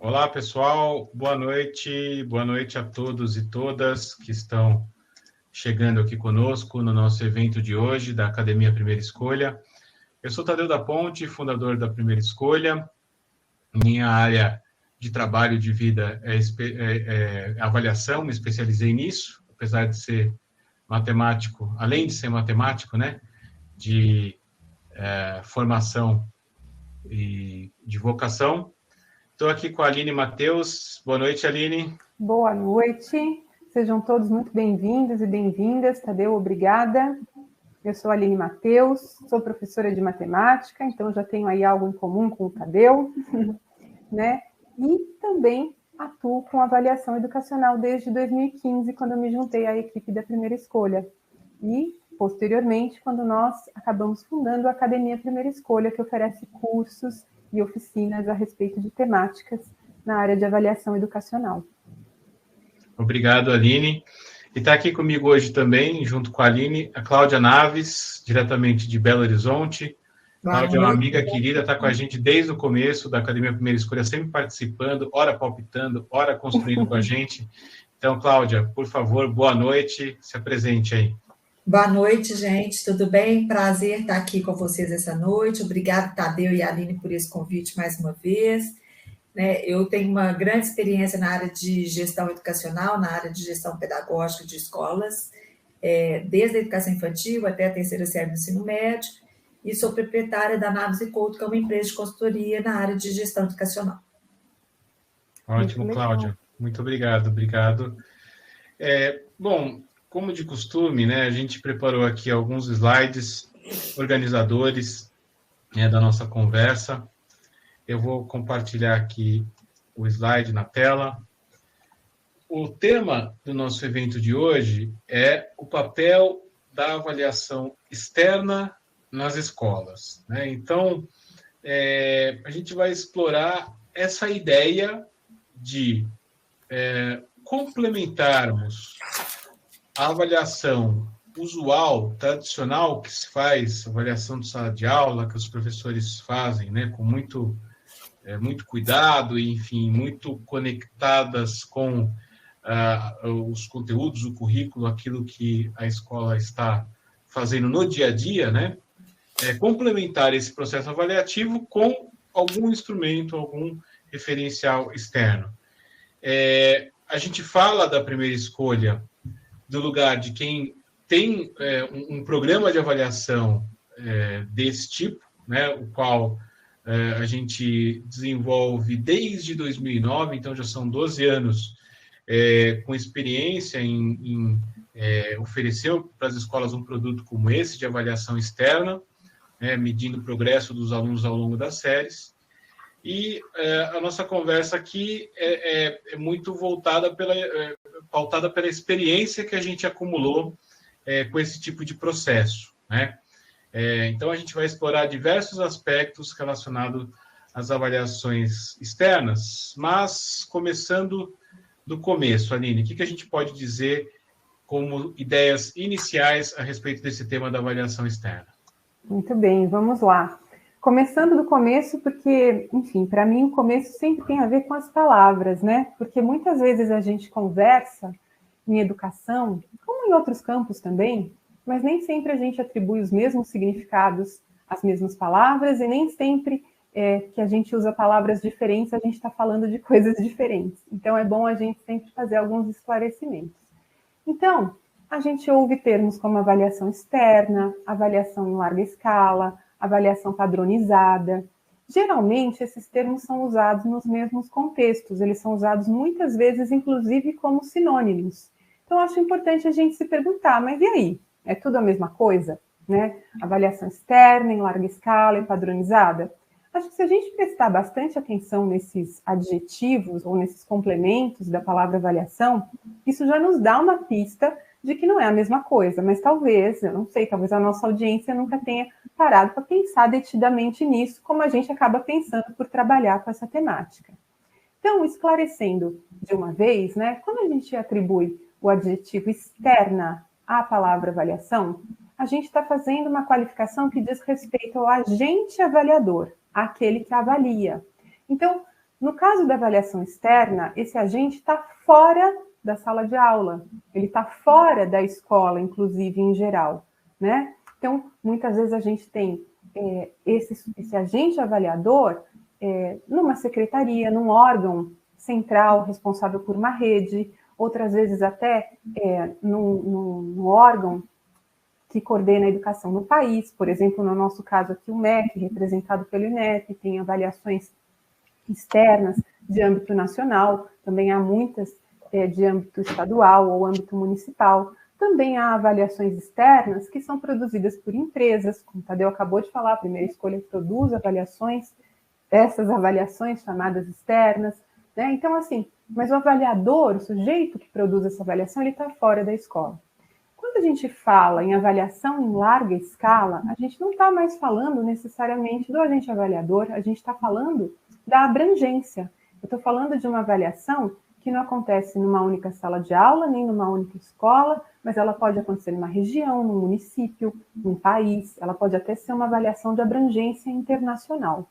Olá, pessoal. Boa noite a todos e todas que estão chegando aqui conosco no nosso evento de hoje da Academia Primeira Escolha. Eu sou Tadeu da Ponte, fundador da Primeira Escolha. Minha área de trabalho de vida é avaliação, me especializei nisso, apesar de ser matemático, além de ser matemático, né, de formação e de vocação. Estou aqui com a Aline Matheus. Boa noite, Aline. Boa noite. Sejam todos muito bem-vindos e bem-vindas. Tadeu, obrigada. Eu sou a Aline Matheus, sou professora de matemática, então já tenho aí algo em comum com o Tadeu, né? E também atuo com avaliação educacional desde 2015, quando eu me juntei à equipe da Primeira Escolha. E, posteriormente, quando nós acabamos fundando a Academia Primeira Escolha, que oferece cursos e oficinas a respeito de temáticas na área de avaliação educacional. Obrigado, Aline. E está aqui comigo hoje também, junto com a Aline, a Cláudia Naves, diretamente de Belo Horizonte. Cláudia é uma amiga querida, está com a gente desde o começo da Academia Primeira Escolha, sempre participando, ora palpitando, ora construindo com a gente. Então, Cláudia, por favor, boa noite, se apresente aí. Boa noite, gente, tudo bem? Prazer estar aqui com vocês essa noite. Obrigado, Tadeu e Aline, por esse convite mais uma vez. Eu tenho uma grande experiência na área de gestão educacional, na área de gestão pedagógica de escolas, desde a educação infantil até a terceira série do ensino médio, e sou proprietária da Naves & Couto, que é uma empresa de consultoria na área de gestão educacional. Ótimo, Cláudia. Muito obrigado. Bom, como de costume, né, a gente preparou aqui alguns slides organizadores da nossa conversa. Eu vou compartilhar aqui o slide na tela. O tema do nosso evento de hoje é o papel da avaliação externa nas escolas, né? Então, a gente vai explorar essa ideia de complementarmos a avaliação usual, tradicional, que se faz, avaliação de sala de aula, que os professores fazem, né, com muito cuidado, e, enfim, muito conectadas com os conteúdos, o currículo, aquilo que a escola está fazendo no dia a dia, né? Complementar esse processo avaliativo com algum instrumento, algum referencial externo. A gente fala da Primeira Escolha do lugar de quem tem um programa de avaliação desse tipo, né, o qual a gente desenvolve desde 2009, então já são 12 anos com experiência em oferecer para as escolas um produto como esse, de avaliação externa, medindo o progresso dos alunos ao longo das séries. E a nossa conversa aqui é muito pautada pela experiência que a gente acumulou com esse tipo de processo, né? Então, a gente vai explorar diversos aspectos relacionados às avaliações externas, mas começando do começo, Aline, o que a gente pode dizer como ideias iniciais a respeito desse tema da avaliação externa? Muito bem, vamos lá. Começando do começo, porque, enfim, para mim o começo sempre tem a ver com as palavras, né? Porque muitas vezes a gente conversa em educação, como em outros campos também, mas nem sempre a gente atribui os mesmos significados às mesmas palavras, e nem sempre que a gente usa palavras diferentes, a gente está falando de coisas diferentes. Então, é bom a gente sempre fazer alguns esclarecimentos. Então, a gente ouve termos como avaliação externa, avaliação em larga escala, avaliação padronizada. Geralmente, esses termos são usados nos mesmos contextos, eles são usados muitas vezes, inclusive, como sinônimos. Então, acho importante a gente se perguntar, mas e aí? É tudo a mesma coisa? Né? Avaliação externa, em larga escala e padronizada? Acho que se a gente prestar bastante atenção nesses adjetivos ou nesses complementos da palavra avaliação, isso já nos dá uma pista de que não é a mesma coisa, mas talvez, eu não sei, talvez a nossa audiência nunca tenha parado para pensar detidamente nisso, como a gente acaba pensando por trabalhar com essa temática. Então, esclarecendo de uma vez, né, quando a gente atribui o adjetivo externa à palavra avaliação, a gente está fazendo uma qualificação que diz respeito ao agente avaliador, aquele que avalia. Então, No caso da avaliação externa, esse agente está fora da sala de aula, ele está fora da escola, inclusive, em geral, né? Então, muitas vezes a gente tem esse agente avaliador numa secretaria, num órgão central responsável por uma rede, outras vezes até num órgão que coordena a educação no país. Por exemplo, no nosso caso aqui, o MEC, representado pelo INEP, tem avaliações externas de âmbito nacional, também há muitas de âmbito estadual ou âmbito municipal. Também há avaliações externas que são produzidas por empresas, como o Tadeu acabou de falar, a Primeira Escolha produz avaliações, essas avaliações chamadas externas, né? Então, assim, mas o avaliador, o sujeito que produz essa avaliação, ele está fora da escola. Quando a gente fala em avaliação em larga escala, a gente não está mais falando necessariamente do agente avaliador, a gente está falando da abrangência. Eu estou falando de uma avaliação que não acontece numa única sala de aula, nem numa única escola, mas ela pode acontecer numa região, num município, num país, ela pode até ser uma avaliação de abrangência internacional,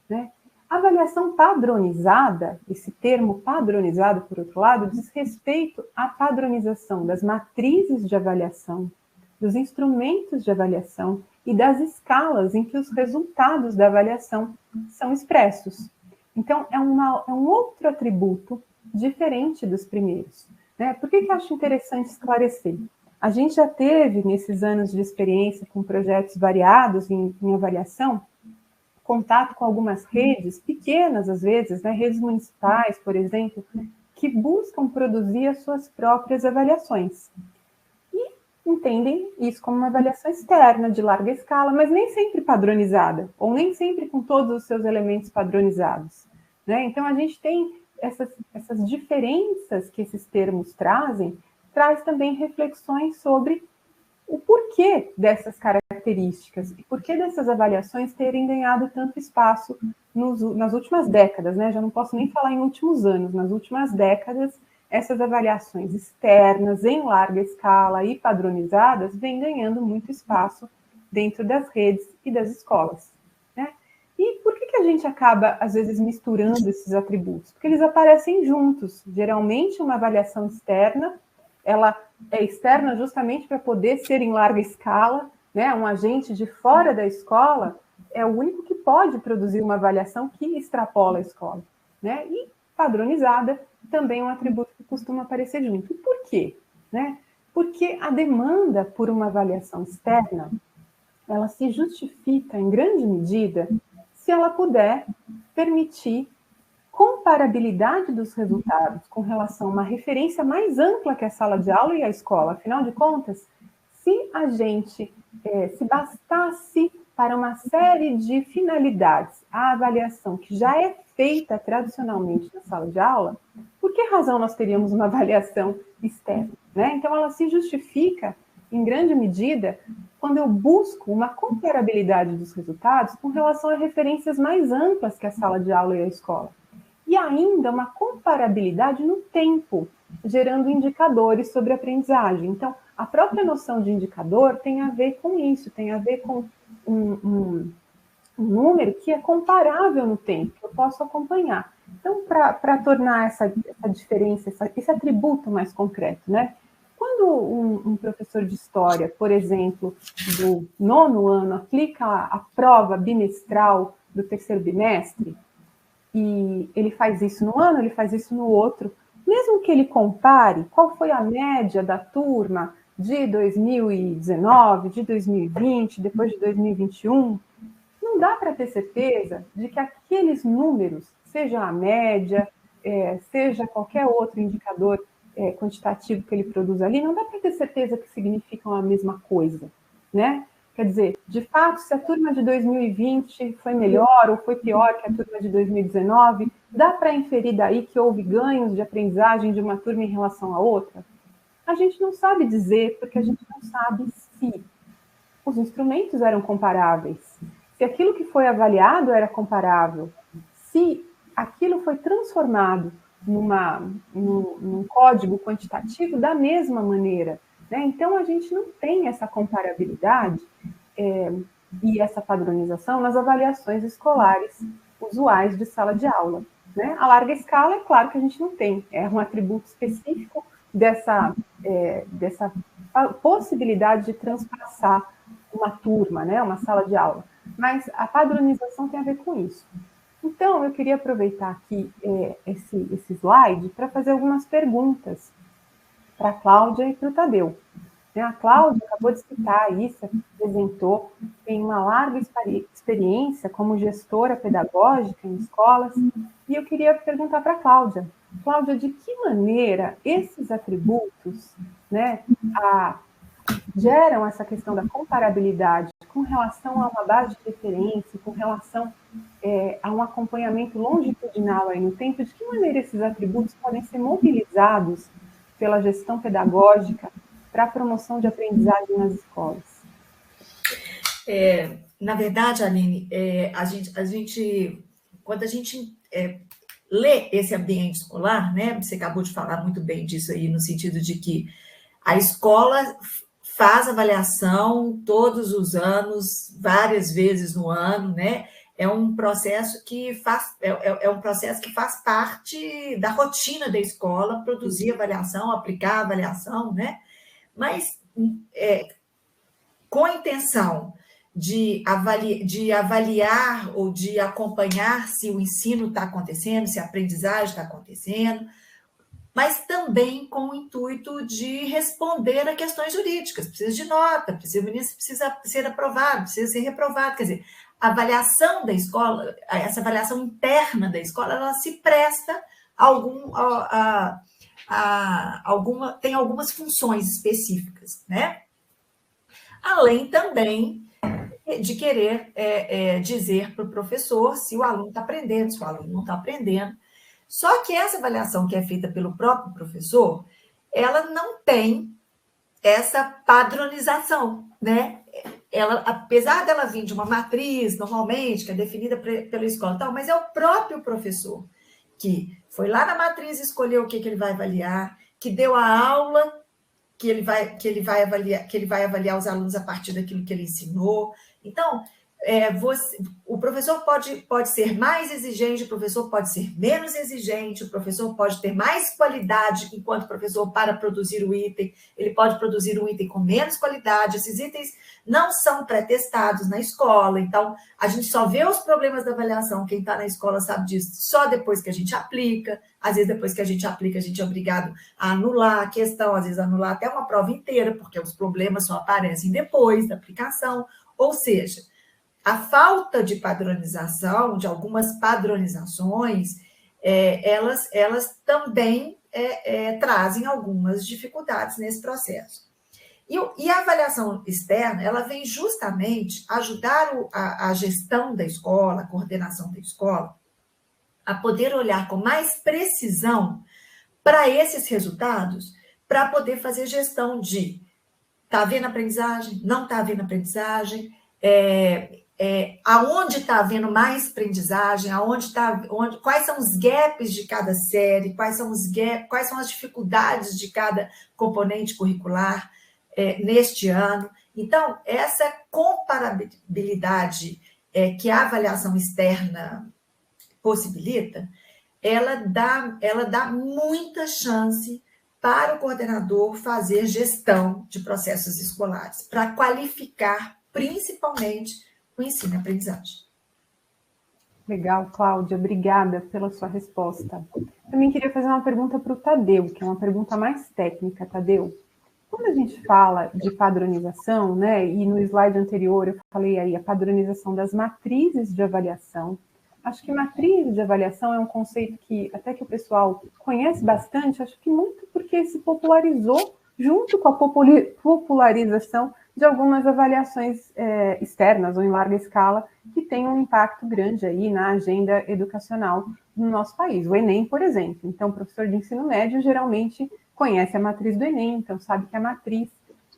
né? A avaliação padronizada, esse termo padronizado, por outro lado, diz respeito à padronização das matrizes de avaliação, dos instrumentos de avaliação e das escalas em que os resultados da avaliação são expressos. Então, é um outro atributo diferente dos primeiros, né? Por que eu acho interessante esclarecer? A gente já teve, nesses anos de experiência com projetos variados em avaliação, contato com algumas redes pequenas, às vezes, né, redes municipais, por exemplo, que buscam produzir as suas próprias avaliações. E entendem isso como uma avaliação externa, de larga escala, mas nem sempre padronizada, ou nem sempre com todos os seus elementos padronizados, né? Então, a gente tem essas diferenças que esses termos trazem, traz também reflexões sobre o porquê dessas características e porquê dessas avaliações terem ganhado tanto espaço nas últimas décadas, né? Já não posso nem falar em últimos anos, nas últimas décadas, essas avaliações externas, em larga escala e padronizadas, vêm ganhando muito espaço dentro das redes e das escolas, né? E por que a gente acaba, às vezes, misturando esses atributos? Porque eles aparecem juntos. Geralmente, uma avaliação externa, ela é externa justamente para poder ser em larga escala, né? Um agente de fora da escola é o único que pode produzir uma avaliação que extrapola a escola, né? E padronizada também é um atributo que costuma aparecer junto. E por quê? Né? Porque a demanda por uma avaliação externa, ela se justifica em grande medida se ela puder permitir comparabilidade dos resultados com relação a uma referência mais ampla que a sala de aula e a escola. Afinal de contas, se a gente se bastasse para uma série de finalidades a avaliação que já é feita tradicionalmente na sala de aula, por que razão nós teríamos uma avaliação externa, né? Então, ela se justifica, em grande medida, quando eu busco uma comparabilidade dos resultados com relação a referências mais amplas que a sala de aula e a escola. E ainda uma comparabilidade no tempo, gerando indicadores sobre aprendizagem. Então, a própria noção de indicador tem a ver com isso, tem a ver com um número que é comparável no tempo, que eu posso acompanhar. Então, para tornar essa diferença, esse atributo mais concreto, né? Quando um professor de história, por exemplo, do 9º ano, aplica a prova bimestral do 3º bimestre, e ele faz isso no ano, ele faz isso no outro, mesmo que ele compare qual foi a média da turma de 2019, de 2020, depois de 2021, não dá para ter certeza de que aqueles números, seja a média, seja qualquer outro indicador quantitativo que ele produz ali, não dá para ter certeza que significam a mesma coisa, né? Quer dizer, de fato, se a turma de 2020 foi melhor ou foi pior que a turma de 2019, dá para inferir daí que houve ganhos de aprendizagem de uma turma em relação à outra? A gente não sabe dizer, porque a gente não sabe se os instrumentos eram comparáveis, se aquilo que foi avaliado era comparável, se aquilo foi transformado num código quantitativo da mesma maneira, né? Então, a gente não tem essa comparabilidade e essa padronização nas avaliações escolares usuais de sala de aula. né? A larga escala, é claro que a gente não tem, é um atributo específico dessa possibilidade de transpassar uma turma, né? Uma sala de aula. Mas a padronização tem a ver com isso. Então, eu queria aproveitar aqui esse slide para fazer algumas perguntas para a Cláudia e para o Tadeu. A Cláudia acabou de citar aí, se apresentou, tem uma larga experiência como gestora pedagógica em escolas, e eu queria perguntar para a Cláudia. Cláudia, de que maneira esses atributos, né, geram essa questão da comparabilidade com relação a uma base de referência, com relação a um acompanhamento longitudinal aí no tempo, de que maneira esses atributos podem ser mobilizados pela gestão pedagógica para a promoção de aprendizagem nas escolas? Na verdade, Aline, quando a gente lê esse ambiente escolar, né? Você acabou de falar muito bem disso aí, no sentido de que a escola faz avaliação todos os anos, várias vezes no ano, né? É um processo que faz parte da rotina da escola, produzir avaliação, aplicar avaliação, né? Mas com a intenção de avaliar ou de acompanhar se o ensino está acontecendo, se a aprendizagem está acontecendo, mas também com o intuito de responder a questões jurídicas. Precisa de nota, o ministro precisa ser aprovado, precisa ser reprovado. Quer dizer, a avaliação da escola, essa avaliação interna da escola, ela se presta tem algumas funções específicas, né? Além também de querer dizer para o professor se o aluno está aprendendo, se o aluno não está aprendendo. Só que essa avaliação que é feita pelo próprio professor, ela não tem essa padronização, né? Ela, apesar dela vir de uma matriz, normalmente, que é definida pela escola e tal, mas é o próprio professor que foi lá na matriz escolher o que ele vai avaliar, que deu a aula que ele vai avaliar os alunos a partir daquilo que ele ensinou. Então, o professor pode ser mais exigente, o professor pode ser menos exigente, o professor pode ter mais qualidade enquanto professor para produzir o item, ele pode produzir um item com menos qualidade. Esses itens não são pré-testados na escola, então a gente só vê os problemas da avaliação, quem está na escola sabe disso, só depois que a gente aplica. Às vezes, depois que a gente aplica, a gente é obrigado a anular a questão, às vezes anular até uma prova inteira, porque os problemas só aparecem depois da aplicação. Ou seja, a falta de padronização, de algumas padronizações, elas também trazem algumas dificuldades nesse processo. E a avaliação externa, ela vem justamente ajudar a gestão da escola, a coordenação da escola, a poder olhar com mais precisão para esses resultados, para poder fazer gestão de está havendo aprendizagem, não está havendo aprendizagem, aonde está havendo mais aprendizagem, quais são os gaps de cada série, quais são as dificuldades de cada componente curricular neste ano. Então, essa comparabilidade que a avaliação externa possibilita, ela dá muita chance para o coordenador fazer gestão de processos escolares, para qualificar principalmente o ensino e aprendizagem. Legal, Cláudia, obrigada pela sua resposta. Também queria fazer uma pergunta para o Tadeu, que é uma pergunta mais técnica. Tadeu, quando a gente fala de padronização, né, e no slide anterior eu falei aí a padronização das matrizes de avaliação. Acho que matriz de avaliação é um conceito que até que o pessoal conhece bastante, acho que muito porque se popularizou junto com a popularização de algumas avaliações externas ou em larga escala que tem um impacto grande aí na agenda educacional no nosso país. O Enem, por exemplo. Então, o professor de ensino médio geralmente conhece a matriz do Enem, então sabe que a matriz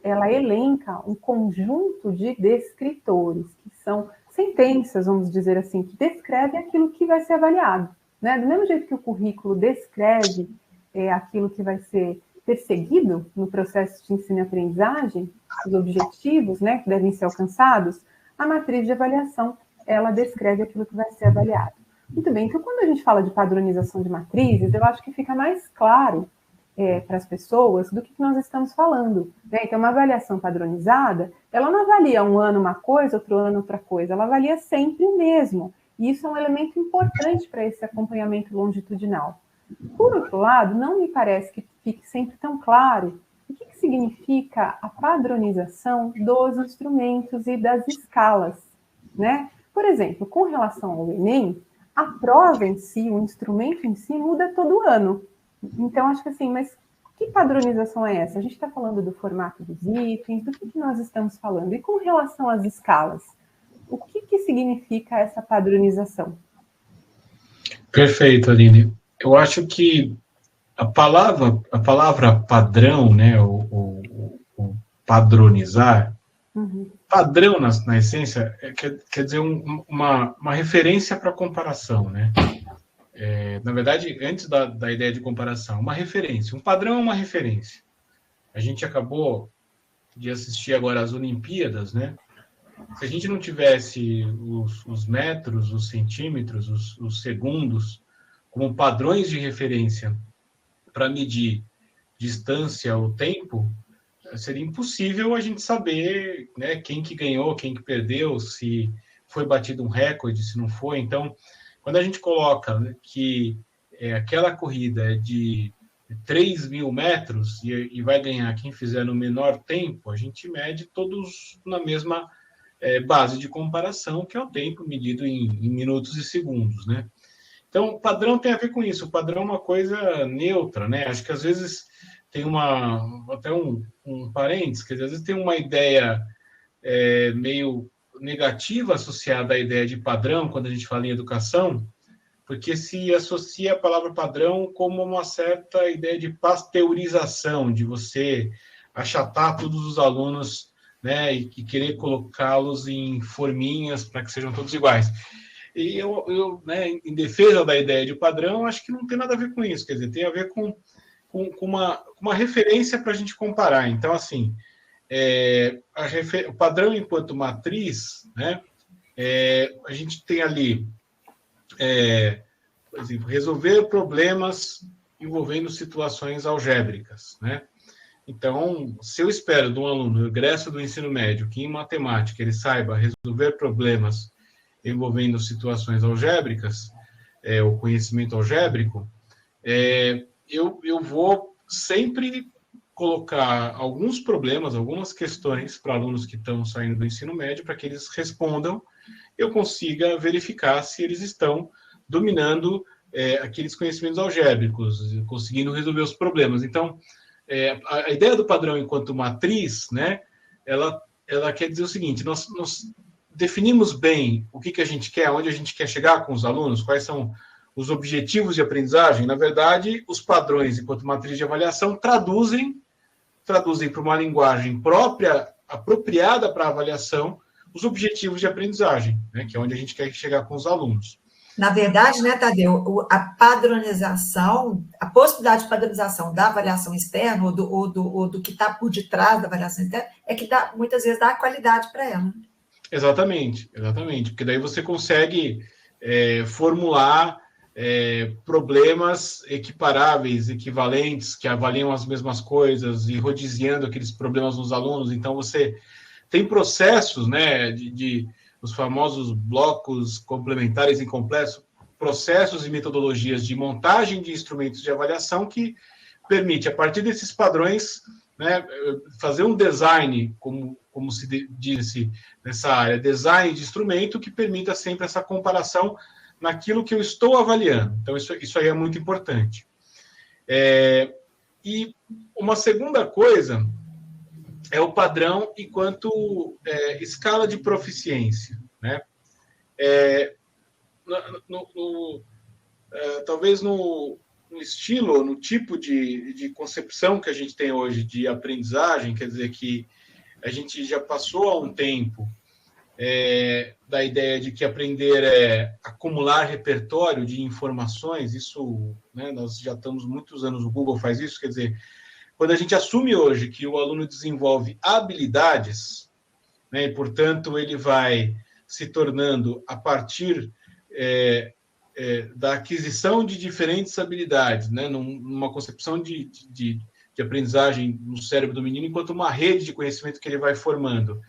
ela elenca um conjunto de descritores, que são sentenças, vamos dizer assim, que descrevem aquilo que vai ser avaliado, né? Do mesmo jeito que o currículo descreve aquilo que vai ser perseguido no processo de ensino e aprendizagem, os objetivos, né, que devem ser alcançados, a matriz de avaliação, ela descreve aquilo que vai ser avaliado. Muito bem, então quando a gente fala de padronização de matrizes, eu acho que fica mais claro para as pessoas do que nós estamos falando. Né? Então, uma avaliação padronizada, ela não avalia um ano uma coisa, outro ano outra coisa, ela avalia sempre o mesmo. E isso é um elemento importante para esse acompanhamento longitudinal. Por outro lado, não me parece que fique sempre tão claro o que significa a padronização dos instrumentos e das escalas. Né? Por exemplo, com relação ao Enem, a prova em si, o instrumento em si, muda todo ano. Então, acho que assim, mas que padronização é essa? A gente está falando do formato dos itens, do que nós estamos falando? E com relação às escalas, o que significa essa padronização? Perfeito, Aline. Eu acho que a palavra padrão, né, o padronizar, padrão na essência quer dizer uma referência para comparação, né? Na verdade, antes da ideia de comparação, uma referência. Um padrão é uma referência. A gente acabou de assistir agora às Olimpíadas, né? Se a gente não tivesse os metros, os centímetros, os segundos como padrões de referência para medir distância ou tempo, seria impossível a gente saber, né, quem que ganhou, quem que perdeu, se foi batido um recorde, se não foi. Então, quando a gente coloca, né, que aquela corrida é de 3.000 metros e vai ganhar quem fizer no menor tempo, a gente mede todos na mesma base de comparação, que é o tempo medido em minutos e segundos, né? Então, o padrão tem a ver com isso. O padrão é uma coisa neutra, né? Acho que às vezes tem até um parênteses, que às vezes tem uma ideia meio negativa associada à ideia de padrão, quando a gente fala em educação, porque se associa a palavra padrão como uma certa ideia de pasteurização, de você achatar todos os alunos, né, e querer colocá-los em forminhas para que sejam todos iguais. E eu, né, em defesa da ideia de padrão, acho que não tem nada a ver com isso, quer dizer, tem a ver com uma referência para a gente comparar. Então, assim, o padrão enquanto matriz, né, a gente tem ali, por exemplo, resolver problemas envolvendo situações algébricas, né? Então, se eu espero de um aluno no egresso do ensino médio que em matemática ele saiba resolver problemas envolvendo situações algébricas, o conhecimento algébrico, eu vou sempre colocar alguns problemas, algumas questões para alunos que estão saindo do ensino médio, para que eles respondam, eu consiga verificar se eles estão dominando aqueles conhecimentos algébricos, conseguindo resolver os problemas. Então, a ideia do padrão enquanto matriz, né, ela quer dizer o seguinte: nós definimos bem o que a gente quer, onde a gente quer chegar com os alunos, quais são os objetivos de aprendizagem. Na verdade, os padrões enquanto matriz de avaliação traduzem para uma linguagem própria, apropriada para a avaliação, os objetivos de aprendizagem, né, que é onde a gente quer chegar com os alunos. Na verdade, né, Tadeu, a padronização, a possibilidade de padronização da avaliação externa ou do que está por detrás da avaliação interna é que muitas vezes dá qualidade para ela. Exatamente, porque daí você consegue formular problemas equiparáveis, equivalentes, que avaliam as mesmas coisas e rodiziando aqueles problemas nos alunos. Então, você tem processos, né, os famosos blocos complementares incompletos, processos e metodologias de montagem de instrumentos de avaliação que permite, a partir desses padrões, né, fazer um design, como se disse nessa área, design de instrumento que permita sempre essa comparação naquilo que eu estou avaliando. Então, isso aí é muito importante. E uma segunda coisa é o padrão enquanto escala de proficiência, né? Talvez no estilo, no tipo de concepção que a gente tem hoje de aprendizagem, quer dizer que a gente já passou há um tempo da ideia de que aprender é acumular repertório de informações. Isso, né, nós já estamos muitos anos, o Google faz isso, quer dizer, quando a gente assume hoje que o aluno desenvolve habilidades, né, e, portanto, ele vai se tornando, a partir da aquisição de diferentes habilidades, né? Numa concepção de aprendizagem no cérebro do menino, enquanto uma rede de conhecimento que ele vai formando.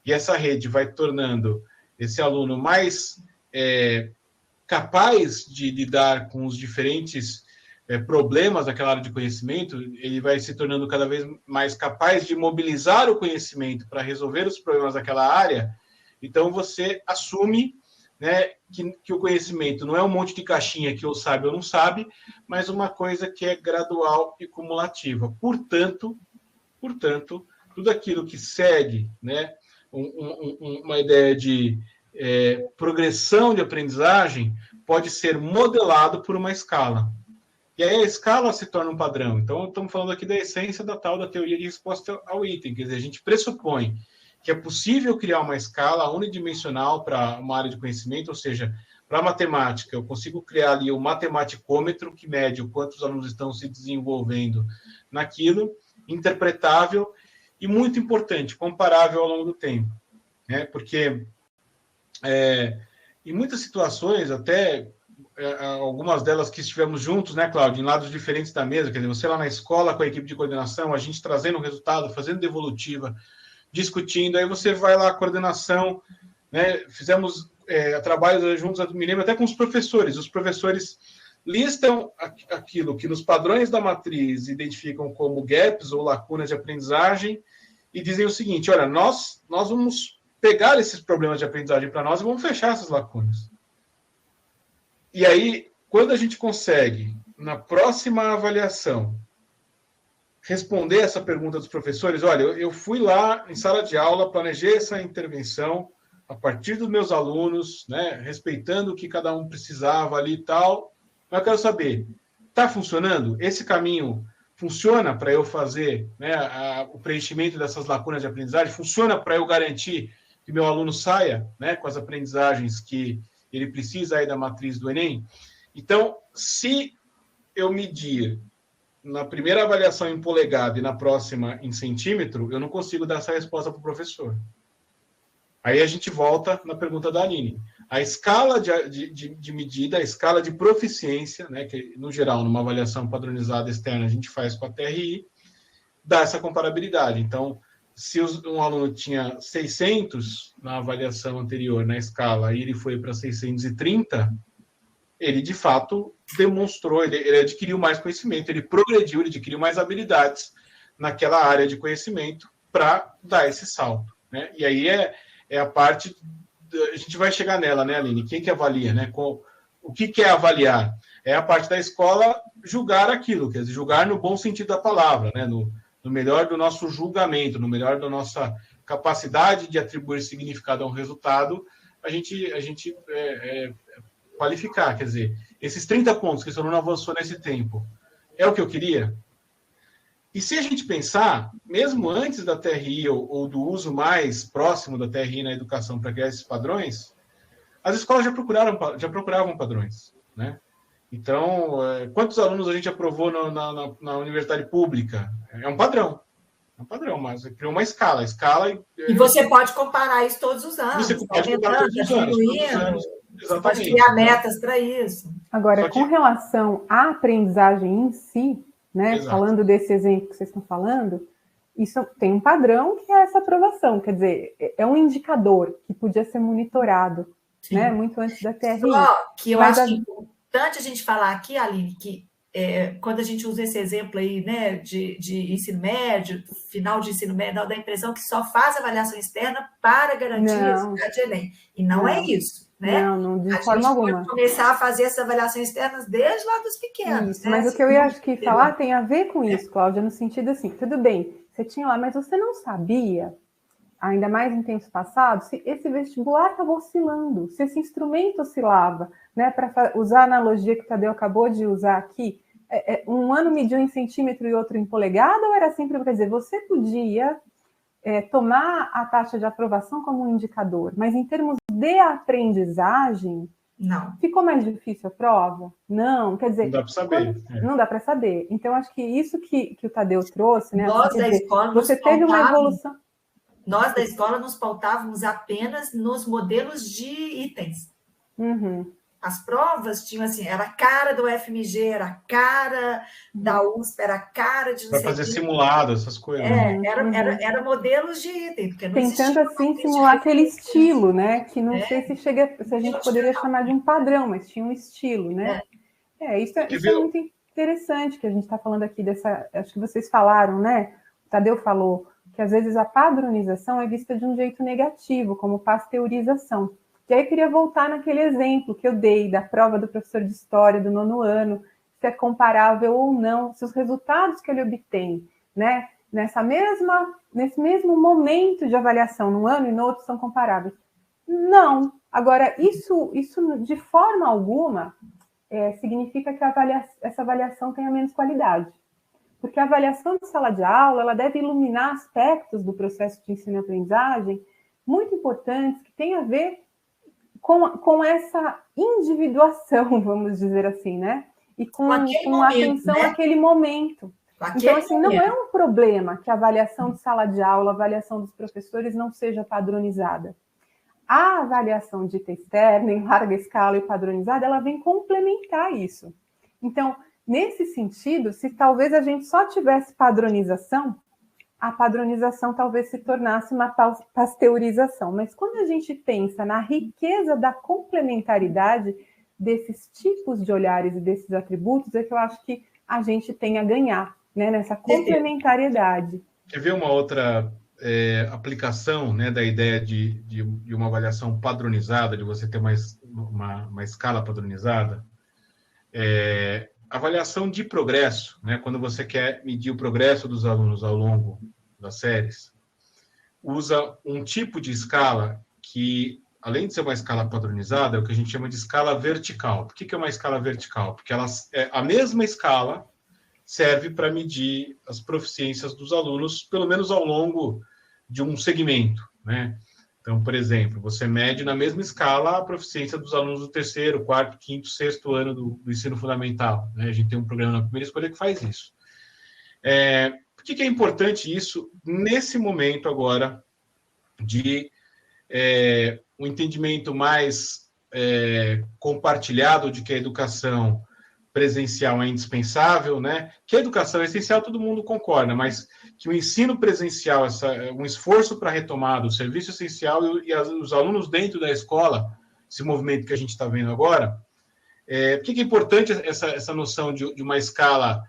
E essa rede vai tornando esse aluno mais capaz de lidar com os diferentes problemas daquela área de conhecimento, ele vai se tornando cada vez mais capaz de mobilizar o conhecimento para resolver os problemas daquela área. Então, você assume, né, que o conhecimento não é um monte de caixinha que ou sabe ou não sabe, mas uma coisa que é gradual e cumulativa. Portanto, tudo aquilo que segue, né, uma ideia de progressão de aprendizagem pode ser modelado por uma escala. E aí a escala se torna um padrão. Então, estamos falando aqui da essência da tal da teoria de resposta ao item. Quer dizer, a gente pressupõe que é possível criar uma escala unidimensional para uma área de conhecimento, ou seja, para a matemática, eu consigo criar ali o matematicômetro que mede o quanto os alunos estão se desenvolvendo naquilo, interpretável e, muito importante, comparável ao longo do tempo. Né? Porque, em muitas situações, até algumas delas que estivemos juntos, né, Cláudio, em lados diferentes da mesa, quer dizer, você lá na escola com a equipe de coordenação, a gente trazendo o resultado, fazendo devolutiva, discutindo, aí você vai lá, a coordenação, né, fizemos trabalhos juntos, me lembro até com os professores listam aquilo que nos padrões da matriz identificam como gaps ou lacunas de aprendizagem e dizem o seguinte, olha, nós vamos pegar esses problemas de aprendizagem para nós e vamos fechar essas lacunas. E aí, quando a gente consegue, na próxima avaliação, responder essa pergunta dos professores, olha, eu fui lá em sala de aula, planejei essa intervenção a partir dos meus alunos, né, respeitando o que cada um precisava ali e tal, mas eu quero saber, está funcionando? Esse caminho funciona para eu fazer, né, o preenchimento dessas lacunas de aprendizagem? Funciona para eu garantir que meu aluno saia, né, com as aprendizagens que ele precisa aí da matriz do Enem? Então, se eu medir na primeira avaliação em polegada e na próxima em centímetro, eu não consigo dar essa resposta para o professor. Aí a gente volta na pergunta da Aline. A escala de medida, a escala de proficiência, né, que no geral, numa avaliação padronizada externa, a gente faz com a TRI, dá essa comparabilidade. Então, se um aluno tinha 600 na avaliação anterior, na escala, e ele foi para 630, ele, de fato, demonstrou, ele adquiriu mais conhecimento, ele progrediu, ele adquiriu mais habilidades naquela área de conhecimento para dar esse salto. Né? E aí é a parte, a gente vai chegar nela, né, Aline? Quem que avalia? Né? O que é avaliar? É a parte da escola julgar aquilo, quer dizer, julgar no bom sentido da palavra, né? No melhor do nosso julgamento, no melhor da nossa capacidade de atribuir significado a um resultado, a gente qualificar, quer dizer, esses 30 pontos que esse aluno avançou nesse tempo, é o que eu queria? E se a gente pensar, mesmo antes da TRI ou do uso mais próximo da TRI na educação para criar esses padrões, as escolas já procuravam padrões, né? Então, quantos alunos a gente aprovou na universidade pública? É um padrão, mas criou uma escala. E você pode comparar isso todos os anos. Você pode comparar todos os anos. Você pode criar metas para isso. Agora, com relação à aprendizagem em si, né, Exato. Falando desse exemplo que vocês estão falando, isso tem um padrão que é essa aprovação, quer dizer, é um indicador que podia ser monitorado, né, muito antes da TRI. Só que eu acho importante a gente falar aqui, Aline, que quando a gente usa esse exemplo aí, né, de ensino médio, final de ensino médio, dá a impressão que só faz avaliação externa para garantir a resultado de Enem. E não é isso. Né? Não, de forma alguma. A gente pode começar a fazer essas avaliações externas desde lá dos pequenos. Isso, né? Mas o que eu ia falar tem a ver com isso, Cláudia, no sentido assim, tudo bem, você tinha lá, mas você não sabia, ainda mais em tempos passados, se esse vestibular estava oscilando, se esse instrumento oscilava, né? Para usar a analogia que o Tadeu acabou de usar aqui, um ano mediu em centímetro e outro em polegada, ou era sempre, quer dizer, você podia tomar a taxa de aprovação como um indicador, mas em termos de aprendizagem, não. Ficou mais difícil a prova? Não, quer dizer... Não dá para saber. Não dá para saber. Então, acho que isso que o Tadeu trouxe, né? Nós da escola você teve uma evolução... Nós da escola nos pautávamos apenas nos modelos de itens. Uhum. As provas tinham assim, era a cara do FMG, era a cara da USP, era a cara de não Para sei fazer quem. simulado, essas coisas. Né? Era modelos de item, porque não tentando existia assim simular aquele estilo, né? Que não sei se a gente poderia chamar de um padrão, mas tinha um estilo, né? Isso é muito interessante que a gente está falando aqui dessa. Acho que vocês falaram, né? O Tadeu falou que às vezes a padronização é vista de um jeito negativo, como pasteurização. E aí eu queria voltar naquele exemplo que eu dei da prova do professor de história do 9º ano, se é comparável ou não, se os resultados que ele obtém, né, nesse mesmo momento de avaliação, num ano e no outro, são comparáveis. Não. Agora, isso de forma alguma significa que essa avaliação tenha menos qualidade. Porque a avaliação de sala de aula, ela deve iluminar aspectos do processo de ensino e aprendizagem muito importantes, que têm a ver com essa individuação, vamos dizer assim, né? E com atenção àquele momento. Então, assim, não é um problema que a avaliação de sala de aula, a avaliação dos professores não seja padronizada. A avaliação dita externa, em larga escala e padronizada, ela vem complementar isso. Então, nesse sentido, se talvez a gente só tivesse padronização, a padronização talvez se tornasse uma pasteurização. Mas quando a gente pensa na riqueza da complementaridade desses tipos de olhares e desses atributos, é que eu acho que a gente tem a ganhar, né, nessa complementariedade. Quer ver uma outra aplicação, né, da ideia de uma avaliação padronizada, de você ter uma escala padronizada? Avaliação de progresso, né, quando você quer medir o progresso dos alunos ao longo das séries, usa um tipo de escala que, além de ser uma escala padronizada, é o que a gente chama de escala vertical. Por que é uma escala vertical? Porque a mesma escala serve para medir as proficiências dos alunos, pelo menos ao longo de um segmento, né? Então, por exemplo, você mede na mesma escala a proficiência dos alunos do 3º, 4º, 5º, 6º ano do ensino fundamental, né? A gente tem um programa na primeira escolha que faz isso. Por que é importante isso nesse momento agora de um entendimento mais compartilhado de que a educação presencial é indispensável, né? Que a educação é essencial, todo mundo concorda, mas que o ensino presencial, um esforço para a retomada, o serviço essencial e os alunos dentro da escola, esse movimento que a gente está vendo agora, por que é importante essa noção de uma escala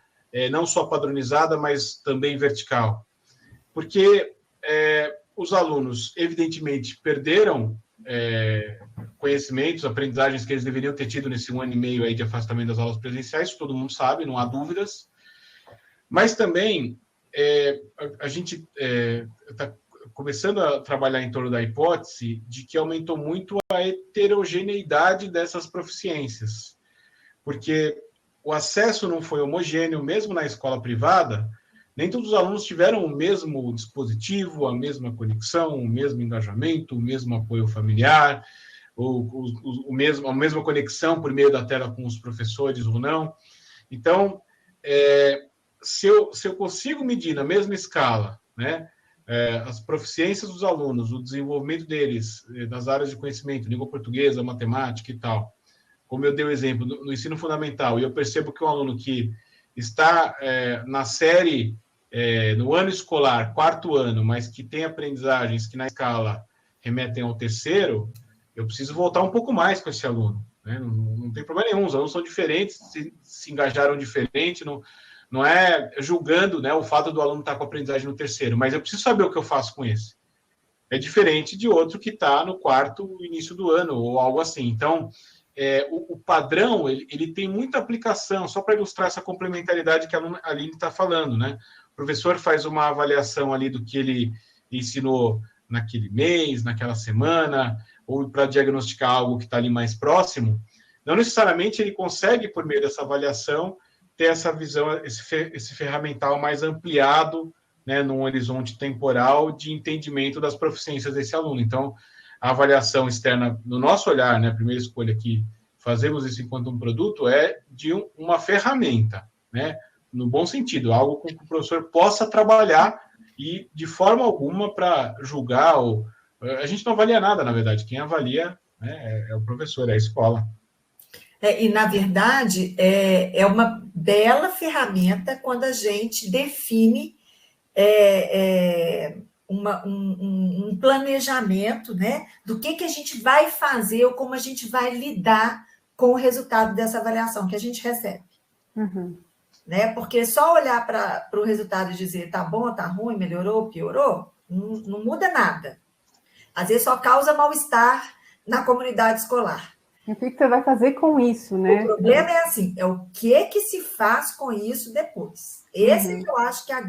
não só padronizada, mas também vertical? Porque os alunos, evidentemente, perderam conhecimentos, aprendizagens que eles deveriam ter tido nesse 1 ano e meio aí de afastamento das aulas presenciais, todo mundo sabe, não há dúvidas. Mas também a gente está começando a trabalhar em torno da hipótese de que aumentou muito a heterogeneidade dessas proficiências, porque o acesso não foi homogêneo, mesmo na escola privada, nem todos os alunos tiveram o mesmo dispositivo, a mesma conexão, o mesmo engajamento, o mesmo apoio familiar, a mesma conexão por meio da tela com os professores ou não. Então, se eu consigo medir na mesma escala, né, as proficiências dos alunos, o desenvolvimento deles nas áreas de conhecimento, língua portuguesa, matemática e tal, como eu dei o exemplo no ensino fundamental, e eu percebo que um aluno que está na série, no ano escolar, 4º ano, mas que tem aprendizagens que na escala remetem ao 3º, eu preciso voltar um pouco mais com esse aluno, né? Não tem problema nenhum, os alunos são diferentes, se engajaram diferente, não é julgando, né, o fato do aluno estar com a aprendizagem no 3º, mas eu preciso saber o que eu faço com esse. É diferente de outro que está no 4º, início do ano, ou algo assim. Então, o padrão, ele tem muita aplicação, só para ilustrar essa complementaridade que a Aline está falando, né? O professor faz uma avaliação ali do que ele ensinou naquele mês, naquela semana, ou para diagnosticar algo que está ali mais próximo. Não necessariamente ele consegue, por meio dessa avaliação, ter essa visão, esse ferramental mais ampliado, né, num horizonte temporal de entendimento das proficiências desse aluno. Então, a avaliação externa, no nosso olhar, né, a primeira escolha que fazemos isso enquanto um produto, é de uma ferramenta, né, no bom sentido, algo com que o professor possa trabalhar e, de forma alguma, para julgar, a gente não avalia nada, na verdade, quem avalia, né, é o professor, é a escola. E, na verdade, é uma bela ferramenta quando a gente define um planejamento, né, do que a gente vai fazer ou como a gente vai lidar com o resultado dessa avaliação que a gente recebe. Uhum. Né? Porque só olhar para o resultado e dizer tá bom, tá ruim, melhorou, piorou, não muda nada. Às vezes só causa mal-estar na comunidade escolar. E o que você vai fazer com isso, né? O problema é assim, é o que se faz com isso depois. Esse eu acho que é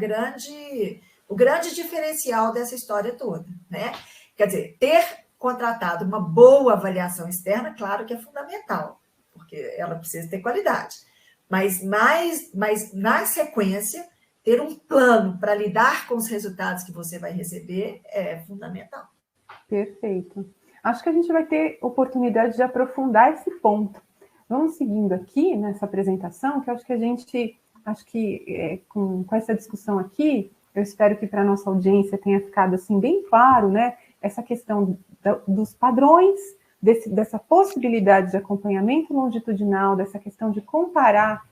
o grande diferencial dessa história toda, né? Quer dizer, ter contratado uma boa avaliação externa, claro que é fundamental, porque ela precisa ter qualidade. Mas na sequência, ter um plano para lidar com os resultados que você vai receber é fundamental. Perfeito. Acho que a gente vai ter oportunidade de aprofundar esse ponto. Vamos seguindo aqui nessa apresentação, que eu acho que com essa discussão aqui, eu espero que para a nossa audiência tenha ficado assim bem claro, né? Essa questão dos padrões, dessa possibilidade de acompanhamento longitudinal, dessa questão de comparar,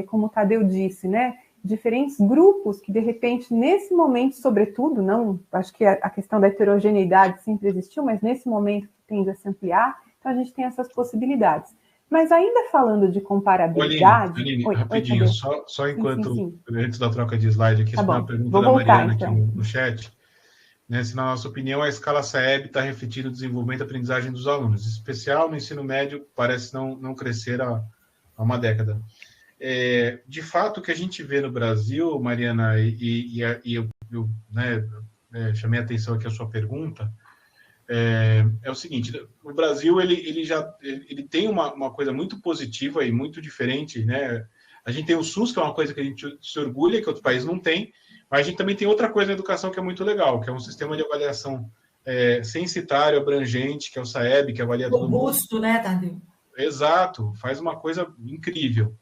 como o Tadeu disse, né? Diferentes grupos que, de repente, nesse momento, sobretudo, não, acho que a questão da heterogeneidade sempre existiu, mas nesse momento tende a se ampliar, então a gente tem essas possibilidades. Mas ainda falando de comparabilidade... Aline, rapidinho, só enquanto, sim. Antes da troca de slide aqui, uma pergunta da Mariana aqui no chat. Né, se, na nossa opinião, a escala SAEB está refletindo o desenvolvimento e aprendizagem dos alunos, em especial no ensino médio, parece não crescer há uma década. De fato, o que a gente vê no Brasil, Mariana, e eu chamei a atenção aqui a sua pergunta, é o seguinte: o Brasil ele tem uma coisa muito positiva e muito diferente, né? A gente tem o SUS, que é uma coisa que a gente se orgulha, que outros países não têm, mas a gente também tem outra coisa na educação que é muito legal, que é um sistema de avaliação censitário, abrangente, que é o SAEB, que avalia todo mundo. Robusto, né, Tadeu? Exato, faz uma coisa incrível.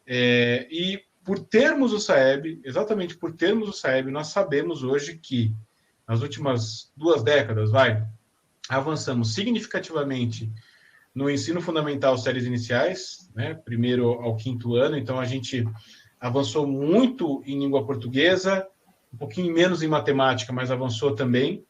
E por termos o SAEB, exatamente por termos o SAEB, nós sabemos hoje que nas últimas 2 décadas, avançamos significativamente no ensino fundamental, séries iniciais, né, primeiro ao 5º ano, então a gente avançou muito em língua portuguesa, um pouquinho menos em matemática, mas avançou também.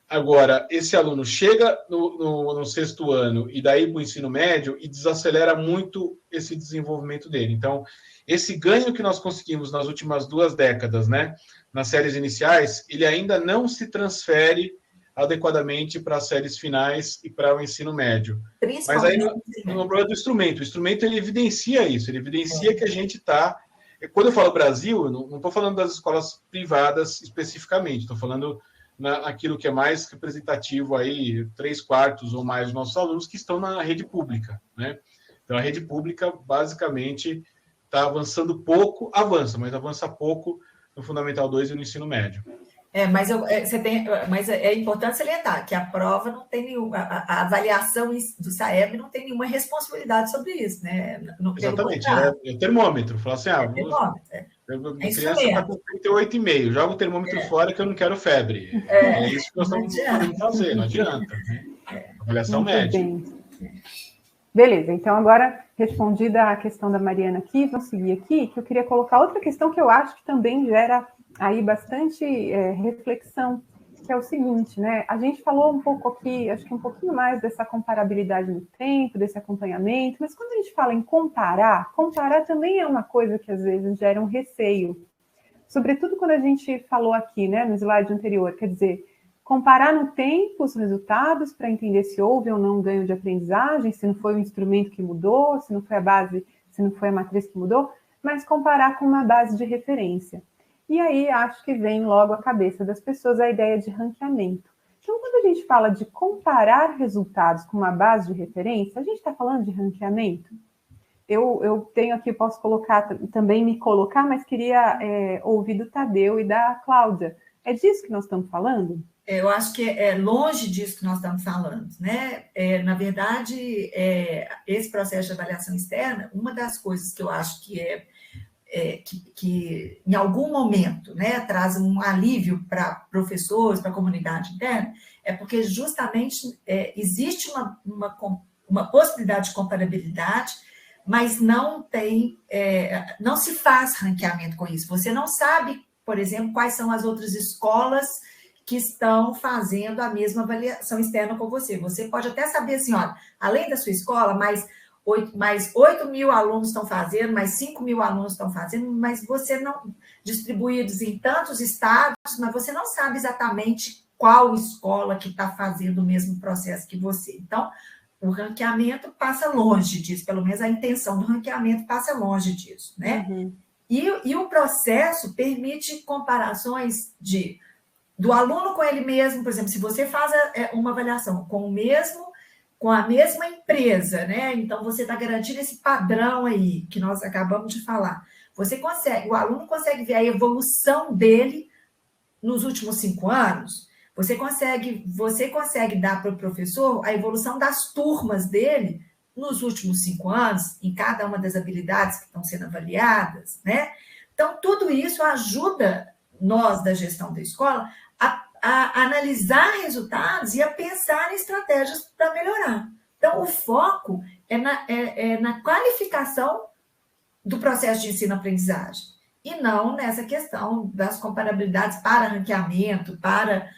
Agora, esse aluno chega no 6º ano e daí para o ensino médio e desacelera muito esse desenvolvimento dele. Então, esse ganho que nós conseguimos nas últimas 2 décadas, né, nas séries iniciais, ele ainda não se transfere adequadamente para as séries finais e para o ensino médio. Mas aí no problema do instrumento. O instrumento ele evidencia isso, ele evidencia que a gente está... Quando eu falo Brasil, não estou falando das escolas privadas especificamente, estou falando naquilo que é mais representativo aí, 3/4 ou mais dos nossos alunos que estão na rede pública, né? Então, a rede pública, basicamente, está avançando pouco, mas avança pouco no Fundamental 2 e no ensino médio. Mas é importante salientar que a prova não tem nenhuma, a avaliação do SAEB não tem nenhuma responsabilidade sobre isso, né? Exatamente, é o termômetro. Falar assim, a criança está com 38,5, joga o termômetro fora que eu não quero febre. É isso que nós estamos podendo fazer, não adianta. Né? Avaliação média. Beleza, então agora respondida a questão da Mariana aqui, vamos seguir aqui, que eu queria colocar outra questão que eu acho que também gera aí bastante reflexão, que é o seguinte, né? A gente falou um pouco aqui, acho que um pouquinho mais dessa comparabilidade no tempo, desse acompanhamento, mas quando a gente fala em comparar também é uma coisa que às vezes gera um receio, sobretudo quando a gente falou aqui, né, no slide anterior, quer dizer, comparar no tempo os resultados para entender se houve ou não um ganho de aprendizagem, se não foi o instrumento que mudou, se não foi a base, se não foi a matriz que mudou, mas comparar com uma base de referência. E aí, acho que vem logo à cabeça das pessoas a ideia de ranqueamento. Então, quando a gente fala de comparar resultados com uma base de referência, a gente está falando de ranqueamento? Eu tenho aqui, posso também me colocar, mas queria ouvir do Tadeu e da Cláudia. É disso que nós estamos falando? Eu acho que é longe disso que nós estamos falando, né? Na verdade, esse processo de avaliação externa, uma das coisas que eu acho que que em algum momento, né, traz um alívio para professores, para a comunidade interna, é porque justamente existe uma possibilidade de comparabilidade, mas não se faz ranqueamento com isso. Você não sabe, por exemplo, quais são as outras escolas que estão fazendo a mesma avaliação externa com você. Você pode até saber assim, olha, além da sua escola, mais 8 mil alunos estão fazendo, mais 5 mil alunos estão fazendo, mas você não, distribuídos em tantos estados, mas você não sabe exatamente qual escola que está fazendo o mesmo processo que você. Então, o ranqueamento passa longe disso, pelo menos a intenção do ranqueamento passa longe disso, né? Uhum. E o processo permite comparações do aluno com ele mesmo, por exemplo, se você faz uma avaliação com a mesma empresa, né? Então, você está garantindo esse padrão aí, que nós acabamos de falar. O aluno consegue ver a evolução dele nos últimos 5 anos, você consegue dar para o professor a evolução das turmas dele nos últimos 5 anos, em cada uma das habilidades que estão sendo avaliadas, né? Então, tudo isso ajuda nós, da gestão da escola, a analisar resultados e a pensar em estratégias para melhorar. Então, o foco é na qualificação do processo de ensino-aprendizagem, e não nessa questão das comparabilidades para ranqueamento, para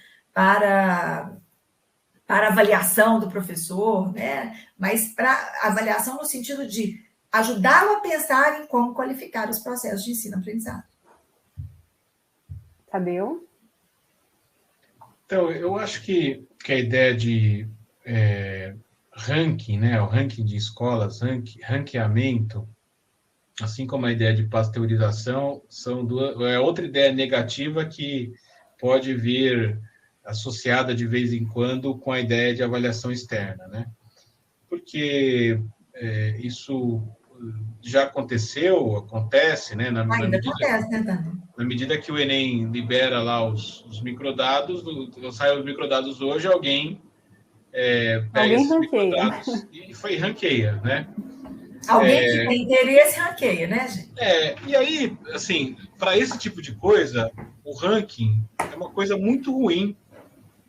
avaliação do professor, né? Mas para avaliação no sentido de ajudá-lo a pensar em como qualificar os processos de ensino-aprendizagem. Tadeu? Então, eu acho que a ideia de ranking, né, o ranking de escolas, ranqueamento, assim como a ideia de pasteurização, é outra ideia negativa que pode vir associada de vez em quando com a ideia de avaliação externa, né? Porque isso já acontece, né? Na medida que o Enem libera lá os microdados, saem os microdados hoje, alguém pega esses microdados e ranqueia, né? Alguém que tem interesse ranqueia, né, gente? E aí, assim, para esse tipo de coisa, o ranking é uma coisa muito ruim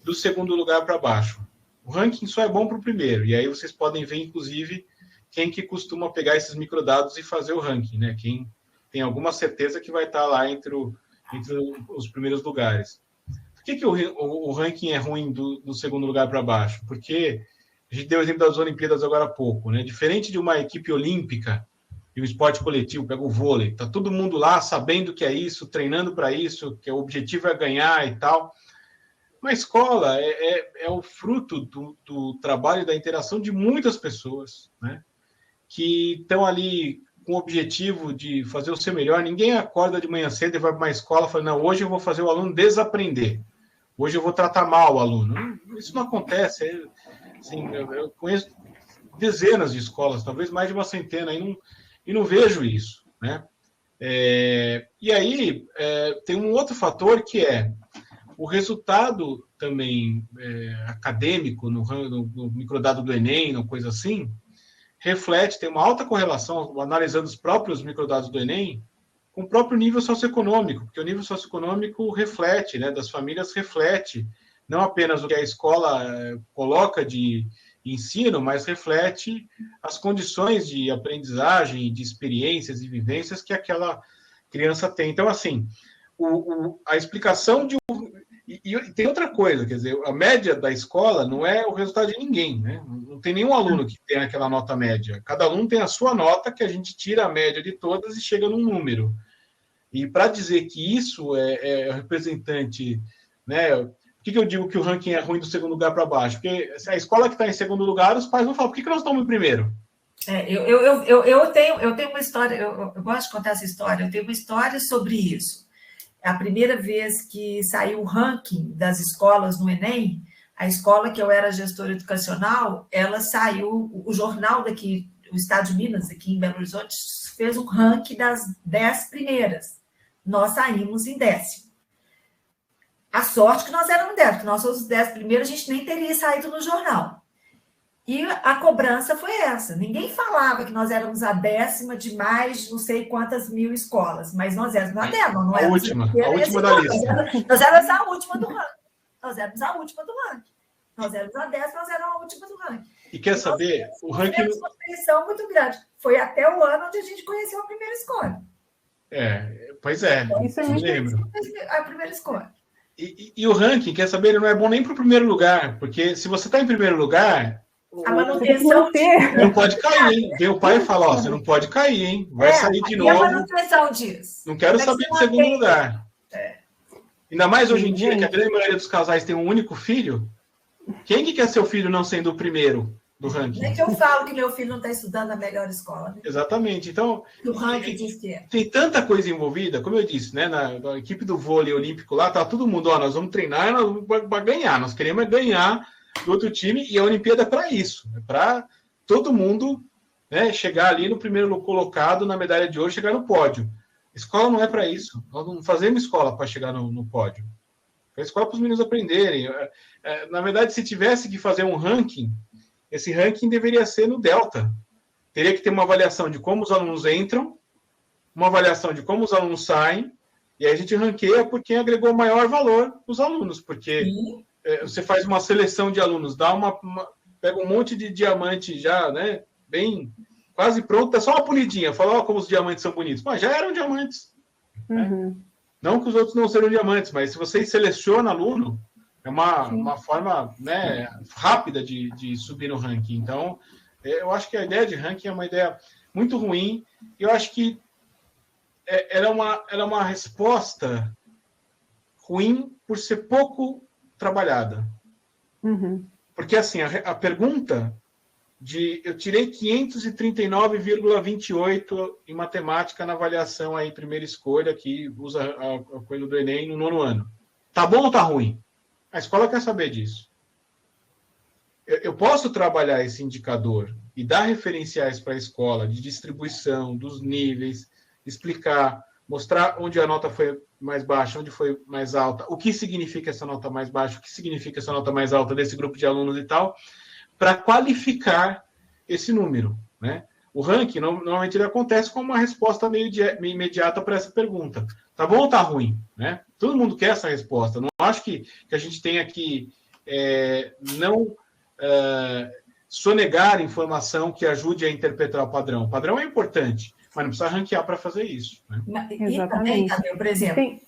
do segundo lugar para baixo. O ranking só é bom para o primeiro, e aí vocês podem ver, inclusive, quem que costuma pegar esses microdados e fazer o ranking, né? Quem tem alguma certeza que vai estar lá entre os primeiros lugares. Por que o ranking é ruim do segundo lugar para baixo? Porque a gente deu o exemplo das Olimpíadas agora há pouco, né? Diferente de uma equipe olímpica e um esporte coletivo, pega o vôlei, tá todo mundo lá sabendo que é isso, treinando para isso, que o objetivo é ganhar e tal. Uma escola é o fruto do trabalho e da interação de muitas pessoas, né? Que estão ali com o objetivo de fazer o seu melhor. Ninguém acorda de manhã cedo e vai para uma escola e fala, não, hoje eu vou fazer o aluno desaprender. Hoje eu vou tratar mal o aluno. Isso não acontece. Assim, eu conheço dezenas de escolas, talvez mais de uma centena, e não vejo isso, né? E aí tem um outro fator que é o resultado também acadêmico no microdado do Enem, ou coisa assim, tem uma alta correlação, analisando os próprios microdados do Enem, com o próprio nível socioeconômico, porque o nível socioeconômico reflete, né, das famílias reflete, não apenas o que a escola coloca de ensino, mas reflete as condições de aprendizagem, de experiências e vivências que aquela criança tem. Então, assim, a explicação de e tem outra coisa, quer dizer, a média da escola não é o resultado de ninguém, né? Não tem nenhum aluno que tenha aquela nota média. Cada aluno tem a sua nota, que a gente tira a média de todas e chega num número. E para dizer que isso é representante, né? Por que eu digo que o ranking é ruim do segundo lugar para baixo? Porque a escola que está em segundo lugar, os pais vão falar, por que nós estamos em primeiro? Eu tenho uma história, eu gosto de contar essa história, eu tenho uma história sobre isso. A primeira vez que saiu o ranking das escolas no Enem, a escola que eu era gestora educacional, ela saiu, o jornal daqui, o Estado de Minas, aqui em Belo Horizonte, fez um ranking das 10 primeiras. Nós saímos em 10º. A sorte que nós éramos 10, porque nós somos os 10 primeiros, a gente nem teria saído no jornal. E a cobrança foi essa. Ninguém falava que nós éramos a 10ª de mais de não sei quantas mil escolas, mas nós éramos a 10ª. A última da lista. Nós éramos a última do ranking. Nós éramos a última do ranking. Nós éramos a 10ª, nós éramos a última do ranking. E quer saber? O ranking... uma pressão muito grande. Foi até o ano onde a gente conheceu a primeira escola. Pois é, isso eu me lembro. A primeira escola. E o ranking, quer saber, ele não é bom nem para o primeiro lugar, porque se você está em primeiro lugar, a manutenção não pode cair, hein? Vem o pai e fala, você não pode cair, hein? Vai sair de novo. E a manutenção disso? Não quero saber do segundo lugar. Ainda mais hoje em dia, que a grande maioria dos casais tem um único filho. Quem que quer seu filho não sendo o primeiro do ranking? É que eu falo que meu filho não está estudando na melhor escola. Né? Exatamente. Então, o ranking diz que tem tanta coisa envolvida, como eu disse, né? Na equipe do vôlei olímpico lá, tá todo mundo, nós vamos treinar, nós vamos para ganhar, nós queremos ganhar do outro time, e a Olimpíada é para isso, é para todo mundo, né, chegar ali no primeiro colocado na medalha de ouro, chegar no pódio. Escola não é para isso, nós não fazemos escola para chegar no pódio. É escola para os meninos aprenderem. Na verdade, se tivesse que fazer um ranking, esse ranking deveria ser no Delta. Teria que ter uma avaliação de como os alunos entram, uma avaliação de como os alunos saem, e aí a gente ranqueia por quem agregou maior valor para os alunos, porque você faz uma seleção de alunos, pega um monte de diamante já, né, bem quase pronto, é só uma polidinha, fala como os diamantes são bonitos. Mas já eram diamantes. Né? Não que os outros não sejam diamantes, mas se você seleciona aluno, é uma forma, né, rápida de subir no ranking. Então, eu acho que a ideia de ranking é uma ideia muito ruim. E eu acho que ela é uma resposta ruim por ser pouco trabalhada. Porque, assim, a pergunta eu tirei 539,28 em matemática na avaliação aí, primeira escolha, que usa a coisa do Enem no 9º ano. Tá bom ou tá ruim? A escola quer saber disso. Eu posso trabalhar esse indicador e dar referenciais para a escola de distribuição, dos níveis, explicar, mostrar onde a nota foi mais baixa, onde foi mais alta, o que significa essa nota mais baixa, o que significa essa nota mais alta desse grupo de alunos e tal, para qualificar esse número. Né? O ranking, normalmente, ele acontece com uma resposta meio imediata para essa pergunta. Tá bom ou tá ruim? Né? Todo mundo quer essa resposta. Não acho que a gente tenha que não sonegar informação que ajude a interpretar o padrão. O padrão é importante, mas não precisa ranquear para fazer isso. Né? E também, Tadeu, por exemplo,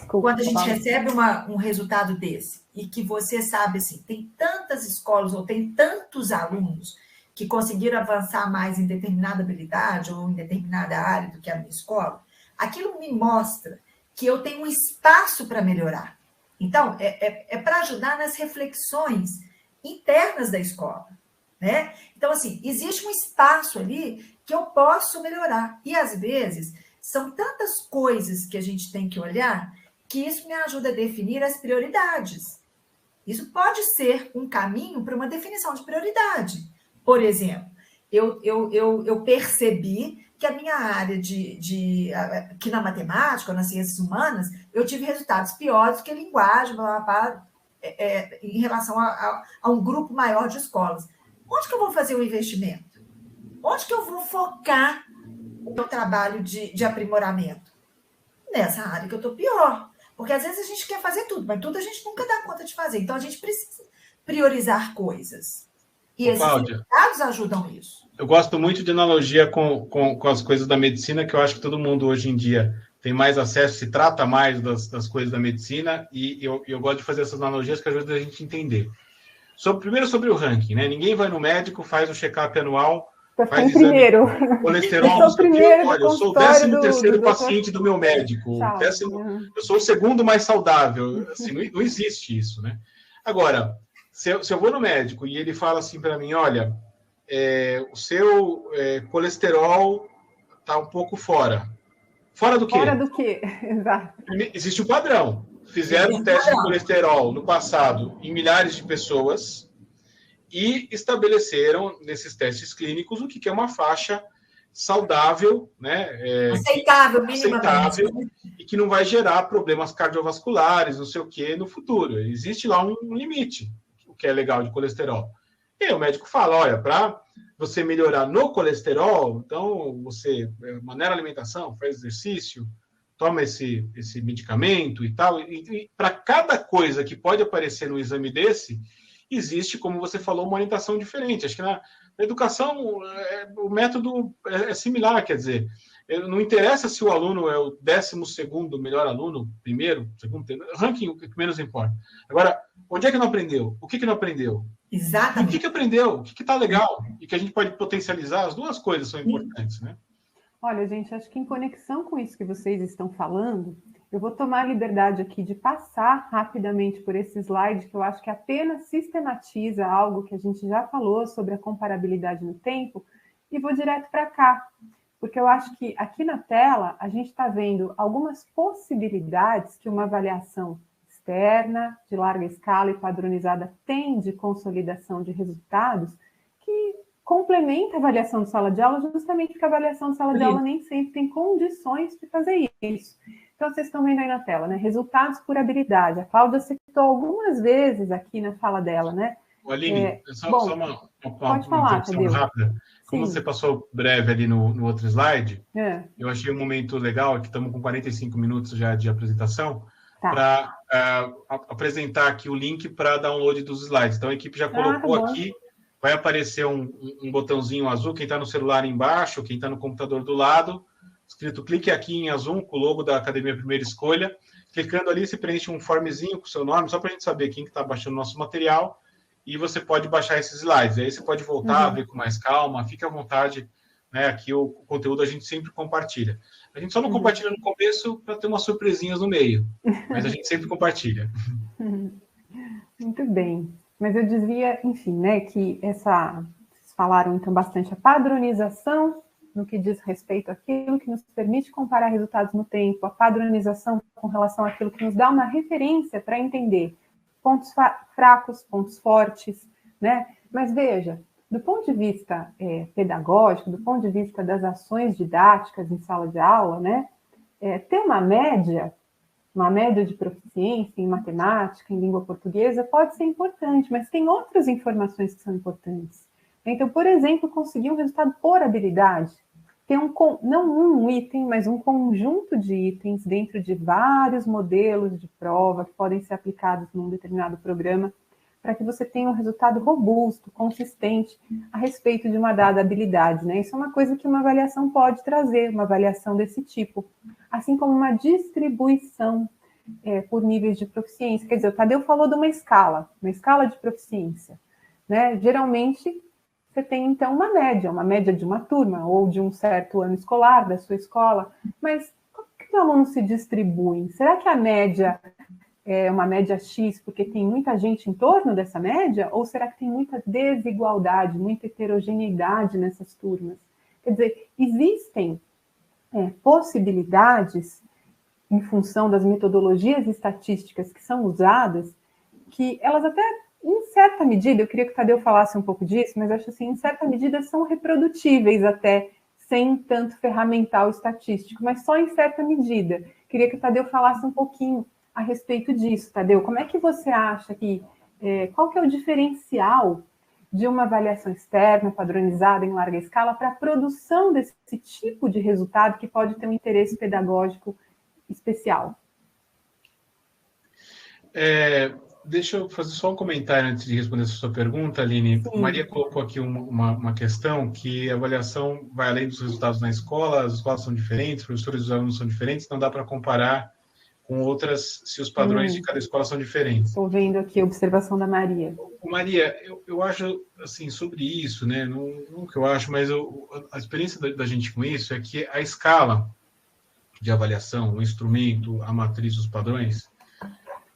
quando a gente recebe um resultado desse, e que você sabe, assim, tem tantas escolas ou tem tantos alunos que conseguiram avançar mais em determinada habilidade ou em determinada área do que a minha escola, aquilo me mostra que eu tenho um espaço para melhorar. Então, é para ajudar nas reflexões internas da escola. Né? Então, assim, existe um espaço ali que eu posso melhorar. E, às vezes, são tantas coisas que a gente tem que olhar que isso me ajuda a definir as prioridades. Isso pode ser um caminho para uma definição de prioridade. Por exemplo, eu percebi que a minha área que na matemática, ou nas ciências humanas, eu tive resultados piores do que linguagem, em relação a um grupo maior de escolas. Onde que eu vou fazer o investimento? Onde que eu vou focar o meu trabalho de aprimoramento? Nessa área que eu estou pior. Porque às vezes a gente quer fazer tudo, mas tudo a gente nunca dá conta de fazer. Então a gente precisa priorizar coisas. E esses resultados ajudam isso. Eu gosto muito de analogia com as coisas da medicina, que eu acho que todo mundo hoje em dia tem mais acesso, se trata mais das coisas da medicina, e eu gosto de fazer essas analogias que ajudam a gente a entender. Primeiro sobre o ranking, né? Ninguém vai no médico, faz o check-up anual, faz exame primeiro. Colesterol, eu sou, olha, eu sou o 13º paciente do meu médico, eu sou o segundo mais saudável. Assim, não existe isso, né? Agora, se eu vou no médico e ele fala assim para mim, olha, o seu colesterol está um pouco fora. Fora do quê? Fora do quê? Exato. Existe um padrão. Fizeram um teste de colesterol no passado em milhares de pessoas e estabeleceram nesses testes clínicos o que é uma faixa saudável, né? Aceitável, minimamente. E que não vai gerar problemas cardiovasculares, não sei o que, no futuro. Existe lá um limite, o que é legal de colesterol. E aí o médico fala, olha, para você melhorar no colesterol, então você maneira a alimentação, faz exercício, toma esse medicamento e tal. E para cada coisa que pode aparecer no exame desse, existe, como você falou, uma orientação diferente. Acho que na educação o método é similar, quer dizer, não interessa se o aluno é o 12º melhor aluno, primeiro, segundo, ranking, o que menos importa. Agora, onde é que não aprendeu? O que não aprendeu? Exatamente. E o que aprendeu? O que está legal? E que a gente pode potencializar? As duas coisas são importantes, né? Olha, gente, acho que em conexão com isso que vocês estão falando, eu vou tomar a liberdade aqui de passar rapidamente por esse slide, que eu acho que apenas sistematiza algo que a gente já falou sobre a comparabilidade no tempo, e vou direto para cá, porque eu acho que aqui na tela a gente está vendo algumas possibilidades que uma avaliação externa, de larga escala e padronizada tem de consolidação de resultados, que complementa a avaliação de sala de aula, justamente porque a avaliação de sala de aula nem sempre tem condições de fazer isso. Então, vocês estão vendo aí na tela, né? Resultados por habilidade. A Cláudia citou algumas vezes aqui na fala dela, né? Aline, só uma interrupção rápida. Como você passou breve ali no outro slide, eu achei um momento legal, que estamos com 45 minutos já de apresentação, para apresentar aqui o link para download dos slides. Então, a equipe já colocou aqui, vai aparecer um botãozinho azul, quem está no celular embaixo, quem está no computador do lado, escrito clique aqui em azul, com o logo da Academia Primeira Escolha. Clicando ali, você preenche um formezinho com o seu nome, só para a gente saber quem está baixando o nosso material, e você pode baixar esses slides. Aí você pode voltar, ver com mais calma, fique à vontade, né? Aqui o conteúdo a gente sempre compartilha. A gente só não compartilha no começo para ter umas surpresinhas no meio, mas a gente sempre compartilha. Muito bem. Mas eu dizia, enfim, né, que vocês falaram então bastante a padronização no que diz respeito àquilo que nos permite comparar resultados no tempo, a padronização com relação àquilo que nos dá uma referência para entender pontos fracos, pontos fortes, né? Mas veja, do ponto de vista pedagógico, do ponto de vista das ações didáticas em sala de aula, né, ter uma média de proficiência em matemática, em língua portuguesa, pode ser importante, mas tem outras informações que são importantes. Então, por exemplo, conseguir um resultado por habilidade, ter não um item, mas um conjunto de itens dentro de vários modelos de prova que podem ser aplicados num determinado programa, para que você tenha um resultado robusto, consistente, a respeito de uma dada habilidade, né? Isso é uma coisa que uma avaliação pode trazer, uma avaliação desse tipo, assim como uma distribuição por níveis de proficiência. Quer dizer, o Tadeu falou de uma escala de proficiência, né? Geralmente, você tem, então, uma média de uma turma, ou de um certo ano escolar da sua escola, mas como que os alunos se distribuem? Será que a média é uma média X porque tem muita gente em torno dessa média? Ou será que tem muita desigualdade, muita heterogeneidade nessas turmas? Quer dizer, existem possibilidades, em função das metodologias estatísticas que são usadas, que elas até, em certa medida, eu queria que o Tadeu falasse um pouco disso, mas acho assim, em certa medida são reprodutíveis até, sem tanto ferramental estatístico, mas só em certa medida. Queria que o Tadeu falasse um pouquinho a respeito disso, Tadeu. Como é que você acha que, qual que é o diferencial de uma avaliação externa, padronizada em larga escala, para a produção desse tipo de resultado que pode ter um interesse pedagógico especial? Deixa eu fazer só um comentário antes de responder a sua pergunta, Aline. Sim. Maria colocou aqui uma questão que a avaliação vai além dos resultados na escola, as escolas são diferentes, os professores e os alunos são diferentes, não dá para comparar com outras se os padrões de cada escola são diferentes. Estou vendo aqui a observação da Maria. Maria, eu acho, assim, sobre isso, né, não que eu acho, mas a experiência da gente com isso é que a escala de avaliação, o instrumento, a matriz, os padrões,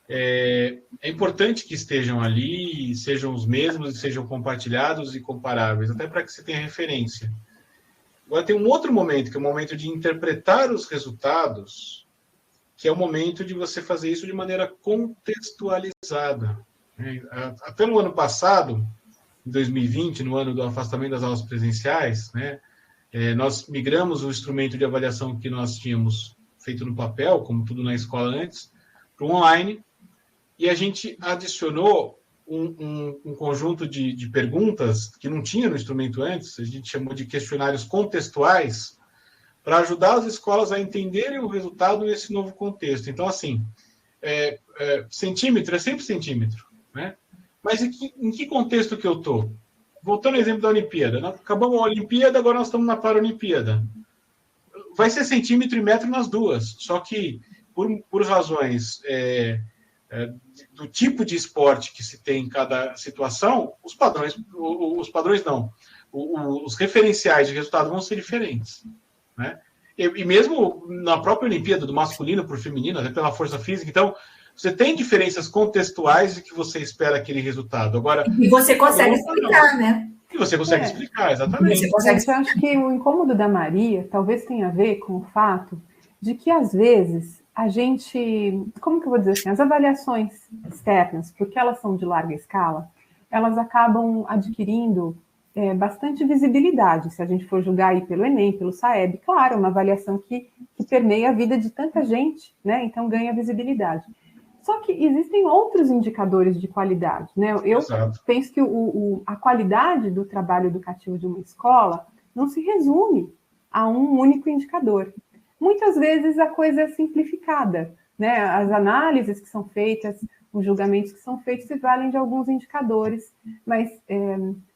é importante que estejam ali, sejam os mesmos, sejam compartilhados e comparáveis, até para que você tenha referência. Agora, tem um outro momento, que é o momento de interpretar os resultados, que é o momento de você fazer isso de maneira contextualizada. Até no ano passado, em 2020, no ano do afastamento das aulas presenciais, né, nós migramos o instrumento de avaliação que nós tínhamos feito no papel, como tudo na escola antes, para o online, e a gente adicionou um conjunto de perguntas que não tinha no instrumento antes, a gente chamou de questionários contextuais, para ajudar as escolas a entenderem o resultado nesse novo contexto. Então, assim, centímetro é sempre centímetro, né? Mas em que contexto que eu estou? Voltando ao exemplo da Olimpíada. Acabamos a Olimpíada, agora nós estamos na Paralimpíada. Vai ser centímetro e metro nas duas, só que por razões do tipo de esporte que se tem em cada situação, os padrões não, os referenciais de resultado vão ser diferentes, né? E mesmo na própria Olimpíada, do masculino para o feminino, até pela força física, então você tem diferenças contextuais de que você espera aquele resultado. Agora, e você consegue explicar, né? E você consegue explicar, exatamente. Eu acho que o incômodo da Maria talvez tenha a ver com o fato de que, às vezes, a gente... Como que eu vou dizer assim? As avaliações externas, porque elas são de larga escala, elas acabam adquirindo bastante visibilidade, se a gente for julgar aí pelo Enem, pelo SAEB. Claro, uma avaliação que permeia a vida de tanta gente, né? Então ganha visibilidade. Só que existem outros indicadores de qualidade, né? Eu penso que a qualidade do trabalho educativo de uma escola não se resume a um único indicador. Muitas vezes a coisa é simplificada, né? As análises que são feitas, os julgamentos que são feitos se valem de alguns indicadores, mas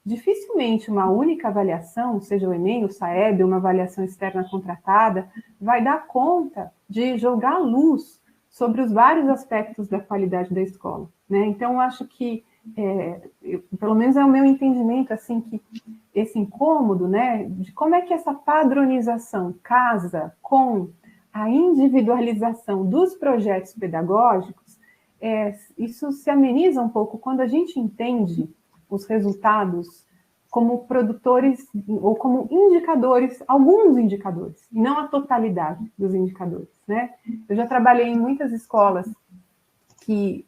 dificilmente uma única avaliação, seja o Enem, o SAEB, uma avaliação externa contratada, vai dar conta de jogar luz sobre os vários aspectos da qualidade da escola, né? Então, eu acho que, pelo menos é o meu entendimento, assim, que esse incômodo, né, de como é que essa padronização casa com a individualização dos projetos pedagógicos, isso se ameniza um pouco quando a gente entende os resultados como produtores ou como indicadores, alguns indicadores, e não a totalidade dos indicadores, né? Eu já trabalhei em muitas escolas que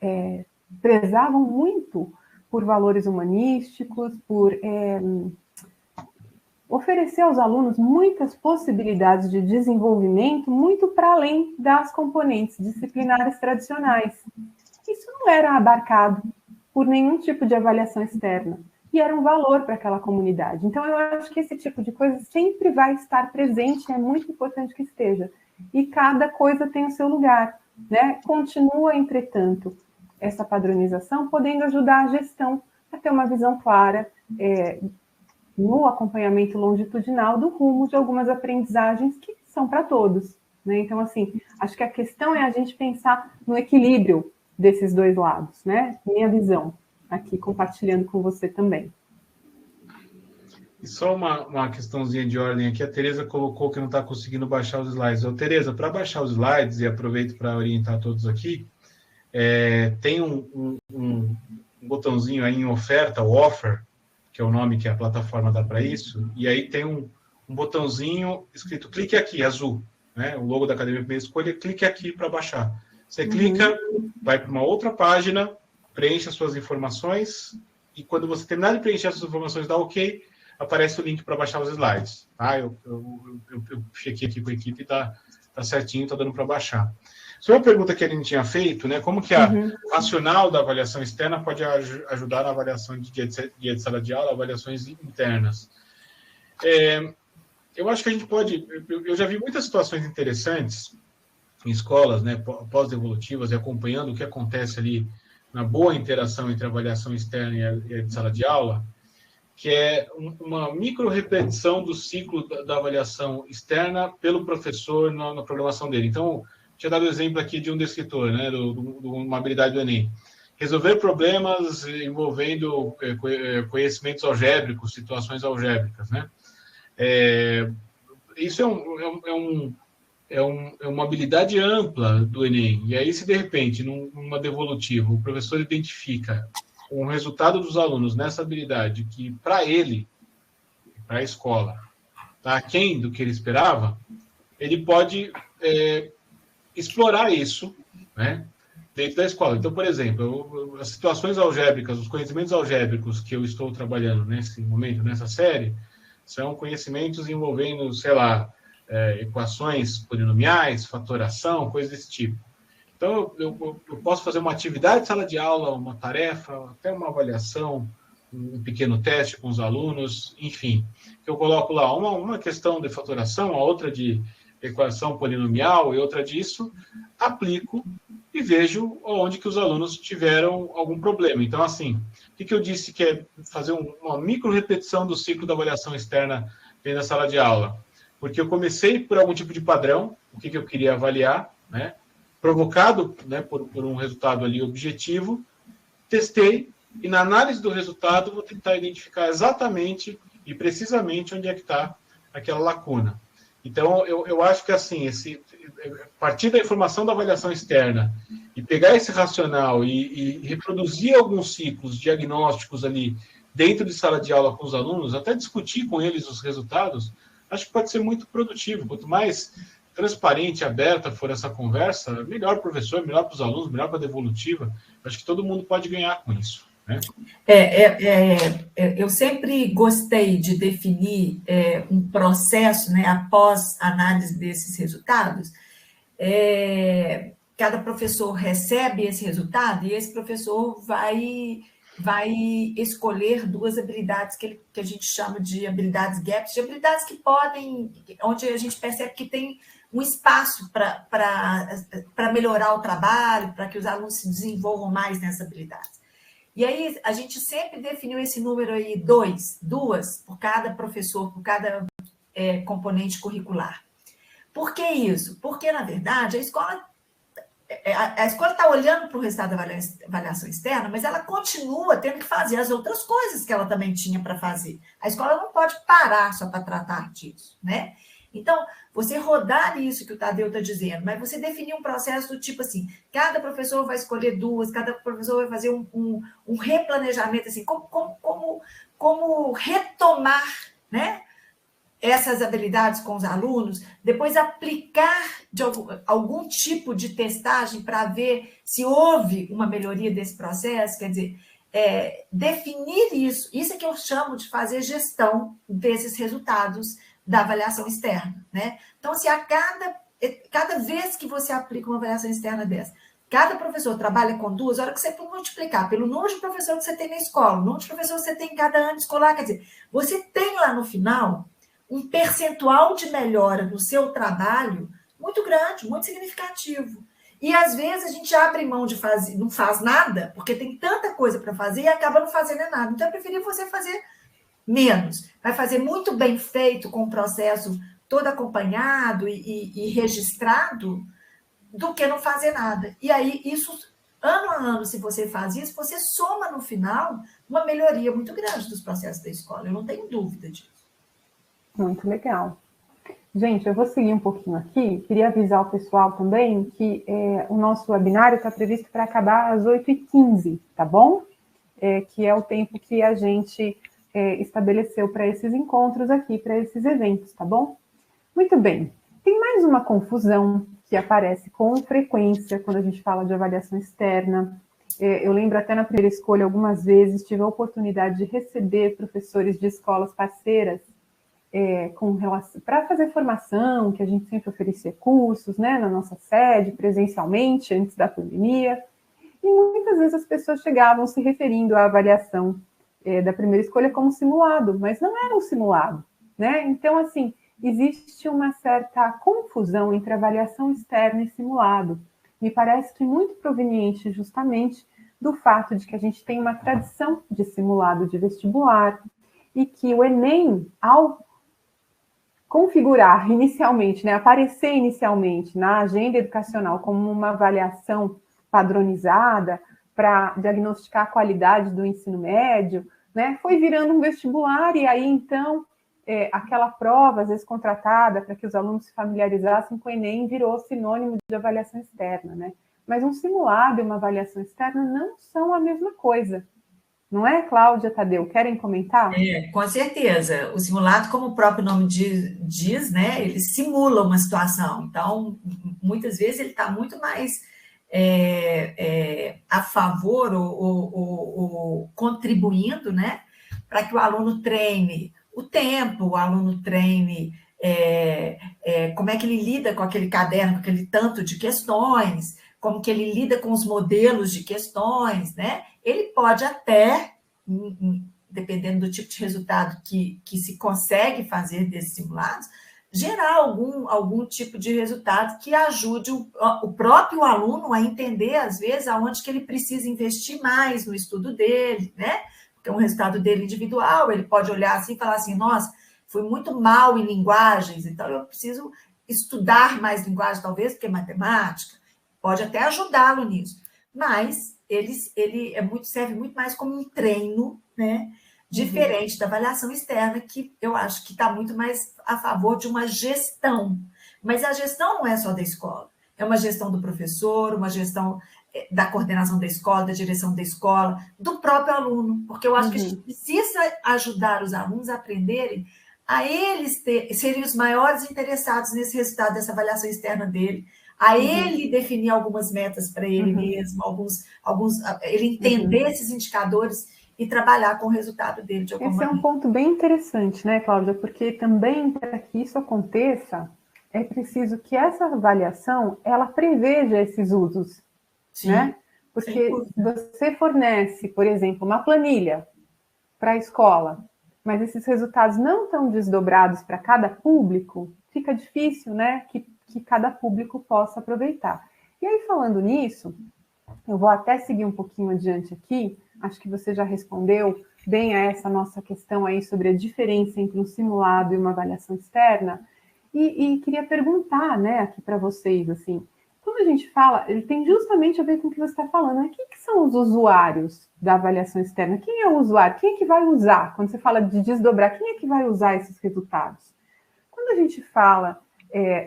prezavam muito por valores humanísticos, por oferecer aos alunos muitas possibilidades de desenvolvimento, muito para além das componentes disciplinares tradicionais. Isso não era abarcado por nenhum tipo de avaliação externa. E era um valor para aquela comunidade. Então, eu acho que esse tipo de coisa sempre vai estar presente, é muito importante que esteja. E cada coisa tem o seu lugar, né? Continua, entretanto, essa padronização, podendo ajudar a gestão a ter uma visão clara no acompanhamento longitudinal do rumo de algumas aprendizagens que são para todos, né? Então, assim, acho que a questão é a gente pensar no equilíbrio desses dois lados, né? Minha visão aqui, compartilhando com você também. E só uma questãozinha de ordem aqui, a Tereza colocou que não está conseguindo baixar os slides. Tereza, para baixar os slides, e aproveito para orientar todos aqui, tem um botãozinho aí em oferta, o offer, que é o nome que a plataforma dá para isso, e aí tem um botãozinho escrito clique aqui, azul, né? O logo da Academia Primeira Escolha, clique aqui para baixar. Você clica, vai para uma outra página, preenche as suas informações, e quando você terminar de preencher as suas informações, dá OK, aparece o link para baixar os slides. Tá? Eu chequei aqui com a equipe e está certinho, está dando para baixar. Isso é uma pergunta que a gente tinha feito, né? Como que a racional da avaliação externa pode ajudar na avaliação de dia de sala de aula, avaliações internas? Eu acho que a gente pode... Eu já vi muitas situações interessantes em escolas, né, pós-devolutivas, e acompanhando o que acontece ali na boa interação entre a avaliação externa e a de sala de aula, que é uma micro-repetição do ciclo da avaliação externa pelo professor na programação dele. Então, tinha dado o exemplo aqui de um descritor, né, de uma habilidade do Enem. Resolver problemas envolvendo conhecimentos algébricos, situações algébricas, né? Isso é uma habilidade ampla do Enem. E aí, se de repente, numa devolutiva, o professor identifica um resultado dos alunos nessa habilidade que, para ele, para a escola, está aquém do que ele esperava, ele pode explorar isso, né, dentro da escola. Então, por exemplo, as situações algébricas, os conhecimentos algébricos que eu estou trabalhando nesse momento, nessa série, são conhecimentos envolvendo, sei lá, equações polinomiais, fatoração, coisas desse tipo. Então, eu posso fazer uma atividade de sala de aula, uma tarefa, até uma avaliação, um pequeno teste com os alunos, enfim. Eu coloco lá uma questão de fatoração, a outra de equação polinomial e outra disso, aplico e vejo onde que os alunos tiveram algum problema. Então, assim, que eu disse que é fazer uma micro-repetição do ciclo da avaliação externa dentro da sala de aula? Porque eu comecei por algum tipo de padrão, o que eu queria avaliar, né? Provocado, né, por um resultado ali objetivo, testei, e na análise do resultado vou tentar identificar exatamente e precisamente onde é que está aquela lacuna. Então, eu acho que assim, a partir da informação da avaliação externa e pegar esse racional e reproduzir alguns ciclos diagnósticos ali dentro de sala de aula com os alunos, até discutir com eles os resultados, acho que pode ser muito produtivo. Quanto mais transparente e aberta for essa conversa, melhor para o professor, melhor para os alunos, melhor para a devolutiva. Acho que todo mundo pode ganhar com isso. Né? Eu sempre gostei de definir um processo, né, após análise desses resultados. Cada professor recebe esse resultado e esse professor vai escolher 2 habilidades que a gente chama de habilidades gaps, de habilidades que podem, onde a gente percebe que tem um espaço para melhorar o trabalho, para que os alunos se desenvolvam mais nessas habilidades. E aí, a gente sempre definiu esse número aí, 2 por cada professor, por cada componente curricular. Por que isso? Porque, na verdade, a escola está olhando para o resultado da avaliação externa, mas ela continua tendo que fazer as outras coisas que ela também tinha para fazer. A escola não pode parar só para tratar disso, né? Então, você rodar isso que o Tadeu está dizendo, mas você definir um processo do tipo assim, cada professor vai escolher 2, cada professor vai fazer um replanejamento, assim, como retomar, né, essas habilidades com os alunos, depois aplicar de algum tipo de testagem para ver se houve uma melhoria desse processo, quer dizer, definir isso é que eu chamo de fazer gestão desses resultados da avaliação externa, né? Então, se a cada vez que você aplica uma avaliação externa dessa, cada professor trabalha com 2, a hora que você multiplicar pelo número de professores que você tem na escola, o número de professores que você tem em cada ano escolar, quer dizer, você tem lá no final um percentual de melhora no seu trabalho muito grande, muito significativo. E, às vezes, a gente abre mão de fazer, não faz nada, porque tem tanta coisa para fazer e acaba não fazendo nada. Então, eu preferi você fazer menos. Vai fazer muito bem feito, com o processo todo acompanhado e registrado, do que não fazer nada. E aí, isso, ano a ano, se você faz isso, você soma, no final, uma melhoria muito grande dos processos da escola. Eu não tenho dúvida disso. Muito legal. Gente, eu vou seguir um pouquinho aqui. Queria avisar o pessoal também que o nosso webinário está previsto para acabar às 8h15, tá bom? Que é o tempo que a gente estabeleceu para esses encontros aqui, para esses eventos, tá bom? Muito bem. Tem mais uma confusão que aparece com frequência quando a gente fala de avaliação externa. Eu lembro até na primeira escolha, algumas vezes, tive a oportunidade de receber professores de escolas parceiras para fazer formação, que a gente sempre oferecia cursos, né, na nossa sede, presencialmente, antes da pandemia, e muitas vezes as pessoas chegavam se referindo à avaliação da primeira escolha como simulado, mas não era um simulado, né? Então, assim, existe uma certa confusão entre avaliação externa e simulado. Me parece que muito proveniente justamente do fato de que a gente tem uma tradição de simulado de vestibular e que o Enem, ao configurar inicialmente, né, aparecer inicialmente na agenda educacional como uma avaliação padronizada para diagnosticar a qualidade do ensino médio, né, foi virando um vestibular e aí, então, aquela prova, às vezes contratada para que os alunos se familiarizassem com o Enem, virou sinônimo de avaliação externa, né? Mas um simulado e uma avaliação externa não são a mesma coisa. Não é, Cláudia, Tadeu? Querem comentar? Com certeza. O simulado, como o próprio nome diz, né, ele simula uma situação. Então, muitas vezes, ele está muito mais a favor ou contribuindo, né, para que o aluno treine o tempo, o aluno treine como é que ele lida com aquele caderno, com aquele tanto de questões, como que ele lida com os modelos de questões, né? Ele pode até, dependendo do tipo de resultado que se consegue fazer desses simulados, gerar algum tipo de resultado que ajude o próprio aluno a entender, às vezes, aonde que ele precisa investir mais no estudo dele, né? Porque é um resultado dele individual, ele pode olhar assim e falar assim, nossa, fui muito mal em linguagens, então eu preciso estudar mais linguagem, talvez, porque é matemática, pode até ajudá-lo nisso, mas serve muito mais como um treino, né? Diferente da avaliação externa, que eu acho que está muito mais a favor de uma gestão. Mas a gestão não é só da escola, é uma gestão do professor, uma gestão da coordenação da escola, da direção da escola, do próprio aluno, porque eu acho que a gente precisa ajudar os alunos a aprenderem a eles serem os maiores interessados nesse resultado dessa avaliação externa dele, a ele definir algumas metas para ele mesmo, ele entender esses indicadores e trabalhar com o resultado dele de alguma maneira. Esse é um ponto bem interessante, né, Cláudia? Porque também, para que isso aconteça, é preciso que essa avaliação, ela preveja esses usos, sim, né? Porque você fornece, por exemplo, uma planilha para a escola, mas esses resultados não estão desdobrados para cada público, fica difícil, né, que cada público possa aproveitar. E aí, falando nisso, eu vou até seguir um pouquinho adiante aqui, acho que você já respondeu bem a essa nossa questão aí sobre a diferença entre um simulado e uma avaliação externa, e queria perguntar, né, aqui para vocês, assim, quando a gente fala, ele tem justamente a ver com o que você está falando, né? Quem que são os usuários da avaliação externa? Quem é o usuário? Quem é que vai usar? Quando você fala de desdobrar, quem é que vai usar esses resultados? Quando a gente fala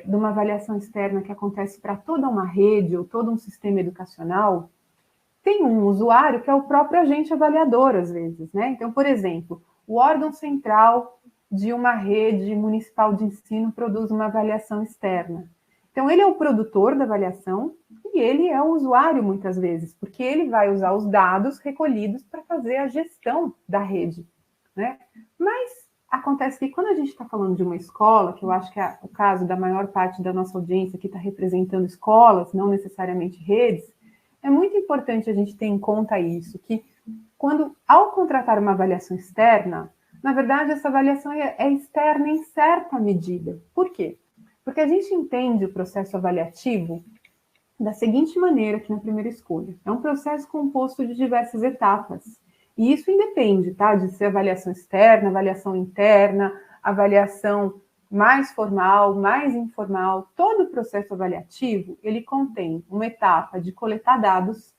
de uma avaliação externa que acontece para toda uma rede ou todo um sistema educacional, tem um usuário que é o próprio agente avaliador, às vezes, né? Então, por exemplo, o órgão central de uma rede municipal de ensino produz uma avaliação externa. Então, ele é o produtor da avaliação e ele é o usuário, muitas vezes, porque ele vai usar os dados recolhidos para fazer a gestão da rede, né? Mas acontece que quando a gente está falando de uma escola, que eu acho que é o caso da maior parte da nossa audiência que está representando escolas, não necessariamente redes, é muito importante a gente ter em conta isso, que ao contratar uma avaliação externa, na verdade, essa avaliação é externa em certa medida. Por quê? Porque a gente entende o processo avaliativo da seguinte maneira aqui na primeira escolha. É um processo composto de diversas etapas. E isso independe, tá? De ser avaliação externa, avaliação interna, avaliação mais formal, mais informal. Todo o processo avaliativo, ele contém uma etapa de coletar dados,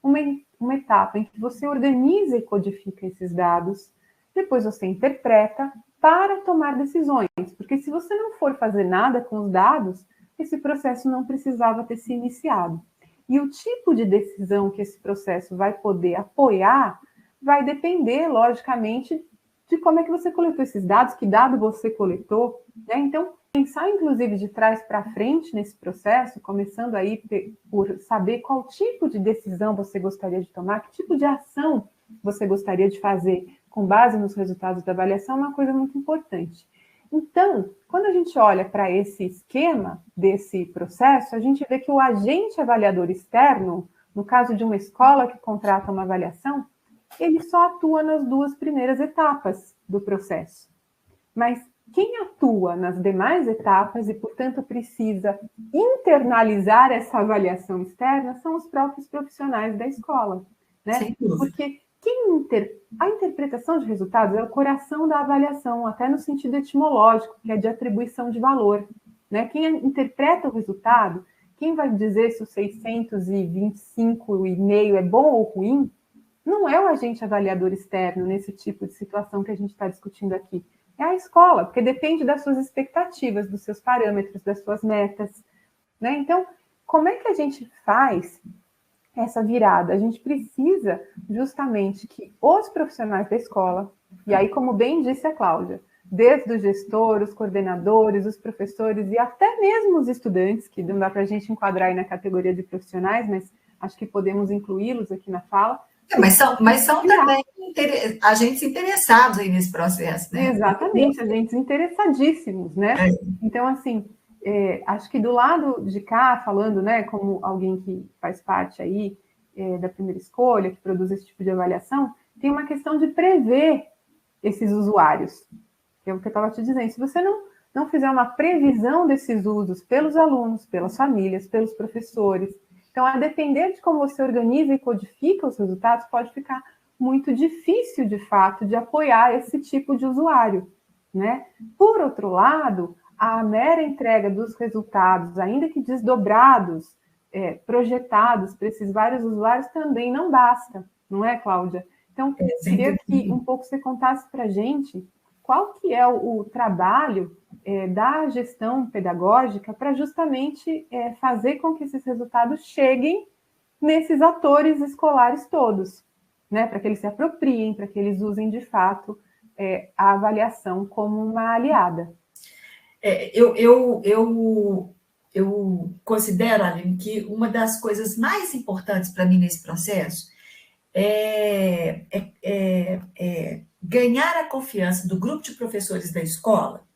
uma etapa em que você organiza e codifica esses dados, depois você interpreta para tomar decisões, porque se você não for fazer nada com os dados, esse processo não precisava ter se iniciado. E o tipo de decisão que esse processo vai poder apoiar vai depender, logicamente, de como é que você coletou esses dados, que dado você coletou, né? Então, pensar, inclusive, de trás para frente nesse processo, começando aí por saber qual tipo de decisão você gostaria de tomar, que tipo de ação você gostaria de fazer com base nos resultados da avaliação, é uma coisa muito importante. Então, quando a gente olha para esse esquema desse processo, a gente vê que o agente avaliador externo, no caso de uma escola que contrata uma avaliação, ele só atua nas 2 primeiras etapas do processo. Mas quem atua nas demais etapas e, portanto, precisa internalizar essa avaliação externa são os próprios profissionais da escola, né? Porque a interpretação de resultados é o coração da avaliação, até no sentido etimológico, que é de atribuição de valor, né? Quem interpreta o resultado, quem vai dizer se o 625,5 é bom ou ruim, não é o agente avaliador externo nesse tipo de situação que a gente está discutindo aqui. É a escola, porque depende das suas expectativas, dos seus parâmetros, das suas metas, né? Então, como é que a gente faz essa virada? A gente precisa justamente que os profissionais da escola, e aí, como bem disse a Cláudia, desde o gestor, os coordenadores, os professores e até mesmo os estudantes, que não dá para a gente enquadrar aí na categoria de profissionais, mas acho que podemos incluí-los aqui na fala. Mas são também agentes interessados aí nesse processo, né? Exatamente, agentes interessadíssimos, né? Então, assim, acho que do lado de cá, falando, né, como alguém que faz parte aí da primeira escolha, que produz esse tipo de avaliação, tem uma questão de prever esses usuários, que é o que eu estava te dizendo. Se você não fizer uma previsão desses usos pelos alunos, pelas famílias, pelos professores, então, a depender de como você organiza e codifica os resultados, pode ficar muito difícil, de fato, de apoiar esse tipo de usuário, né? Por outro lado, a mera entrega dos resultados, ainda que desdobrados, projetados para esses vários usuários, também não basta, não é, Cláudia? Então, queria que um pouco você contasse para a gente qual que é o trabalho da gestão pedagógica para justamente fazer com que esses resultados cheguem nesses atores escolares todos, né? Para que eles se apropriem, para que eles usem de fato a avaliação como uma aliada. Eu considero, Aline, que uma das coisas mais importantes para mim nesse processo é ganhar a confiança do grupo de professores da escola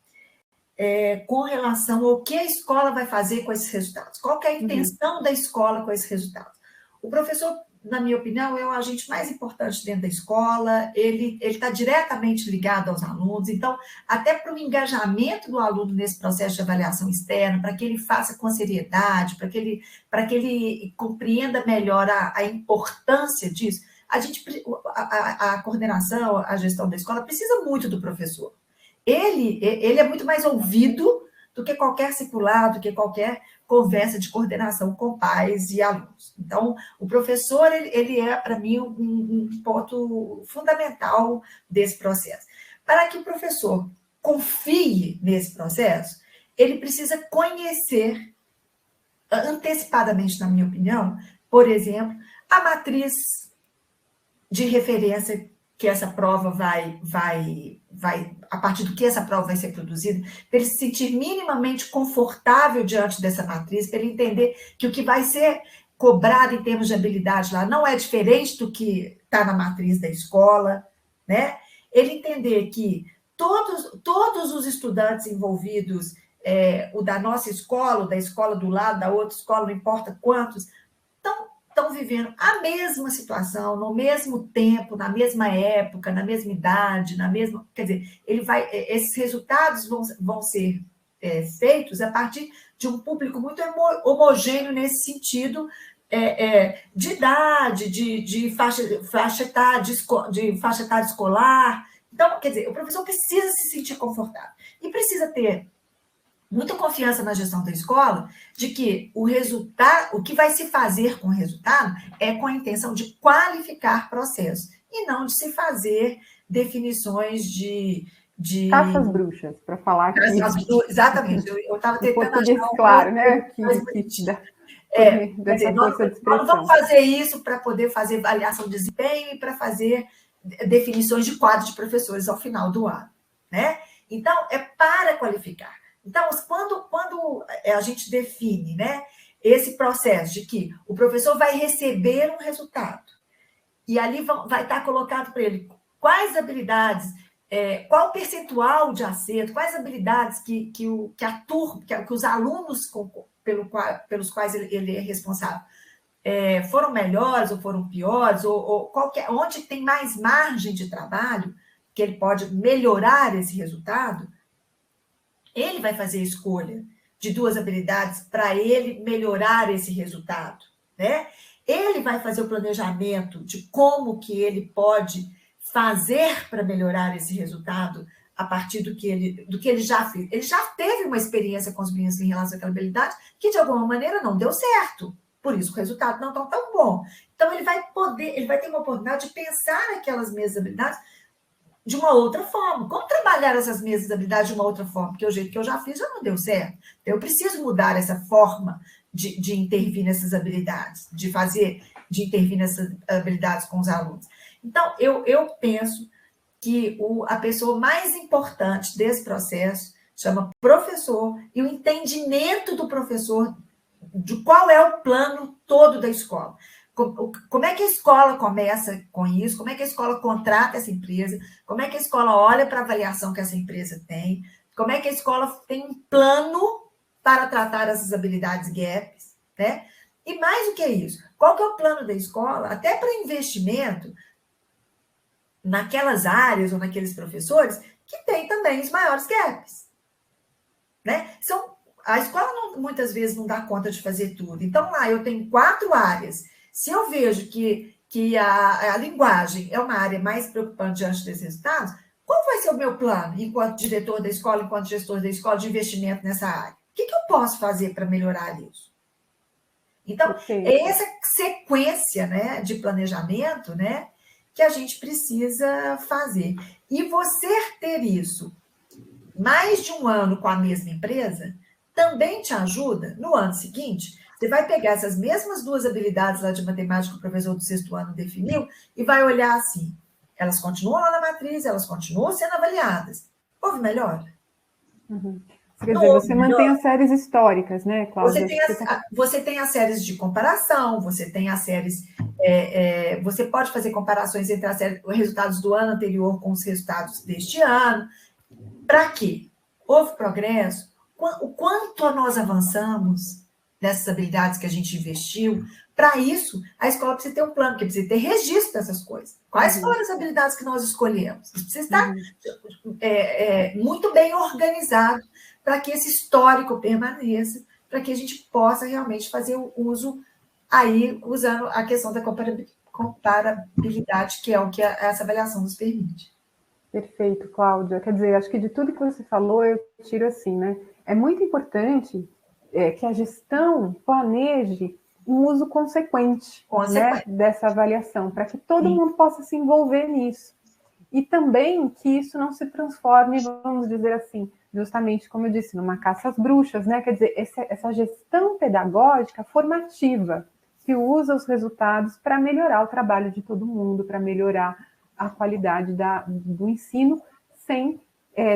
com relação ao que a escola vai fazer com esses resultados. Qual que é a intenção da escola com esses resultados? O professor, na minha opinião, é o agente mais importante dentro da escola, ele está diretamente ligado aos alunos, então, até para o engajamento do aluno nesse processo de avaliação externa, para que ele faça com seriedade, para que ele compreenda melhor a importância disso, a coordenação, a gestão da escola precisa muito do professor. Ele é muito mais ouvido do que qualquer circular, do que qualquer conversa de coordenação com pais e alunos. Então, o professor, ele é, para mim, um ponto fundamental desse processo. Para que o professor confie nesse processo, ele precisa conhecer antecipadamente, na minha opinião, por exemplo, a matriz de referência que essa prova vai a partir do que essa prova vai ser produzida, para ele se sentir minimamente confortável diante dessa matriz, para ele entender que o que vai ser cobrado em termos de habilidade lá não é diferente do que está na matriz da escola, né? Ele entender que todos os estudantes envolvidos, o da nossa escola, o da escola do lado, da outra escola, não importa quantos, estão vivendo a mesma situação, no mesmo tempo, na mesma época, na mesma idade, quer dizer, esses resultados vão ser feitos a partir de um público muito homogêneo nesse sentido, de idade, de faixa etária escolar. Então, quer dizer, o professor precisa se sentir confortável e precisa ter muita confiança na gestão da escola, de que o resultado, o que vai se fazer com o resultado é com a intenção de qualificar processos, e não de se fazer definições de caças bruxas, para falar aqui. Exatamente, eu estava tentando português achar claro, né? Quer dizer, nós vamos fazer isso para poder fazer avaliação de desempenho e para fazer definições de quadro de professores ao final do ano, né? Então, é para qualificar. Então, quando a gente define, né, esse processo de que o professor vai receber um resultado e ali vai estar colocado para ele quais habilidades, qual o percentual de acerto, quais habilidades que os alunos pelos quais ele é responsável foram melhores ou foram piores, ou onde tem mais margem de trabalho que ele pode melhorar esse resultado, ele vai fazer a escolha de 2 habilidades para ele melhorar esse resultado, né? Ele vai fazer o planejamento de como que ele pode fazer para melhorar esse resultado a partir do que ele já fez. Ele já teve uma experiência com os meninos em relação àquela habilidade que, de alguma maneira, não deu certo. Por isso, o resultado não está tão bom. Então, ele vai ter uma oportunidade de pensar aquelas mesmas habilidades de uma outra forma. Como trabalhar essas mesmas habilidades de uma outra forma? Porque o jeito que eu já fiz já não deu certo. Então, eu preciso mudar essa forma de intervir nessas habilidades, de intervir nessas habilidades com os alunos. Então, eu penso que a pessoa mais importante desse processo chama professor, e o entendimento do professor de qual é o plano todo da escola. Como é que a escola começa com isso? Como é que a escola contrata essa empresa? Como é que a escola olha para a avaliação que essa empresa tem? Como é que a escola tem um plano para tratar essas habilidades gaps, né? E mais do que isso, qual que é o plano da escola, até para investimento naquelas áreas ou naqueles professores que têm também os maiores gaps, né? A escola muitas vezes não dá conta de fazer tudo. Então, lá eu tenho 4 áreas. Se eu vejo que a linguagem é uma área mais preocupante diante desses resultados, qual vai ser o meu plano, enquanto diretor da escola, enquanto gestor da escola, de investimento nessa área? O que eu posso fazer para melhorar isso? Então, é essa sequência, né, de planejamento, né, que a gente precisa fazer. E você ter isso mais de um ano com a mesma empresa também te ajuda, no ano seguinte, você vai pegar essas mesmas 2 habilidades lá de matemática que o professor do 6º ano definiu e vai olhar assim, elas continuam lá na matriz, elas continuam sendo avaliadas. Houve melhora? Uhum. Quer dizer, você mantém as séries históricas, né, Cláudia? Você tem as séries de comparação, você tem as séries... você pode fazer comparações entre os resultados do ano anterior com os resultados deste ano. Para quê? Houve progresso? O quanto nós avançamos nessas habilidades que a gente investiu? Para isso, a escola precisa ter um plano, porque precisa ter registro dessas coisas. Quais foram as habilidades que nós escolhemos? Isso precisa estar muito bem organizado para que esse histórico permaneça, para que a gente possa realmente fazer o uso aí, usando a questão da comparabilidade, que é o que essa avaliação nos permite. Perfeito, Cláudia. Quer dizer, acho que de tudo que você falou, eu tiro assim, né? É muito importante que a gestão planeje um uso consequente. Né, dessa avaliação, para que todo mundo possa se envolver nisso. E também que isso não se transforme, vamos dizer assim, justamente como eu disse, numa caça às bruxas, né? Quer dizer, essa gestão pedagógica formativa, que usa os resultados para melhorar o trabalho de todo mundo, para melhorar a qualidade do ensino, sem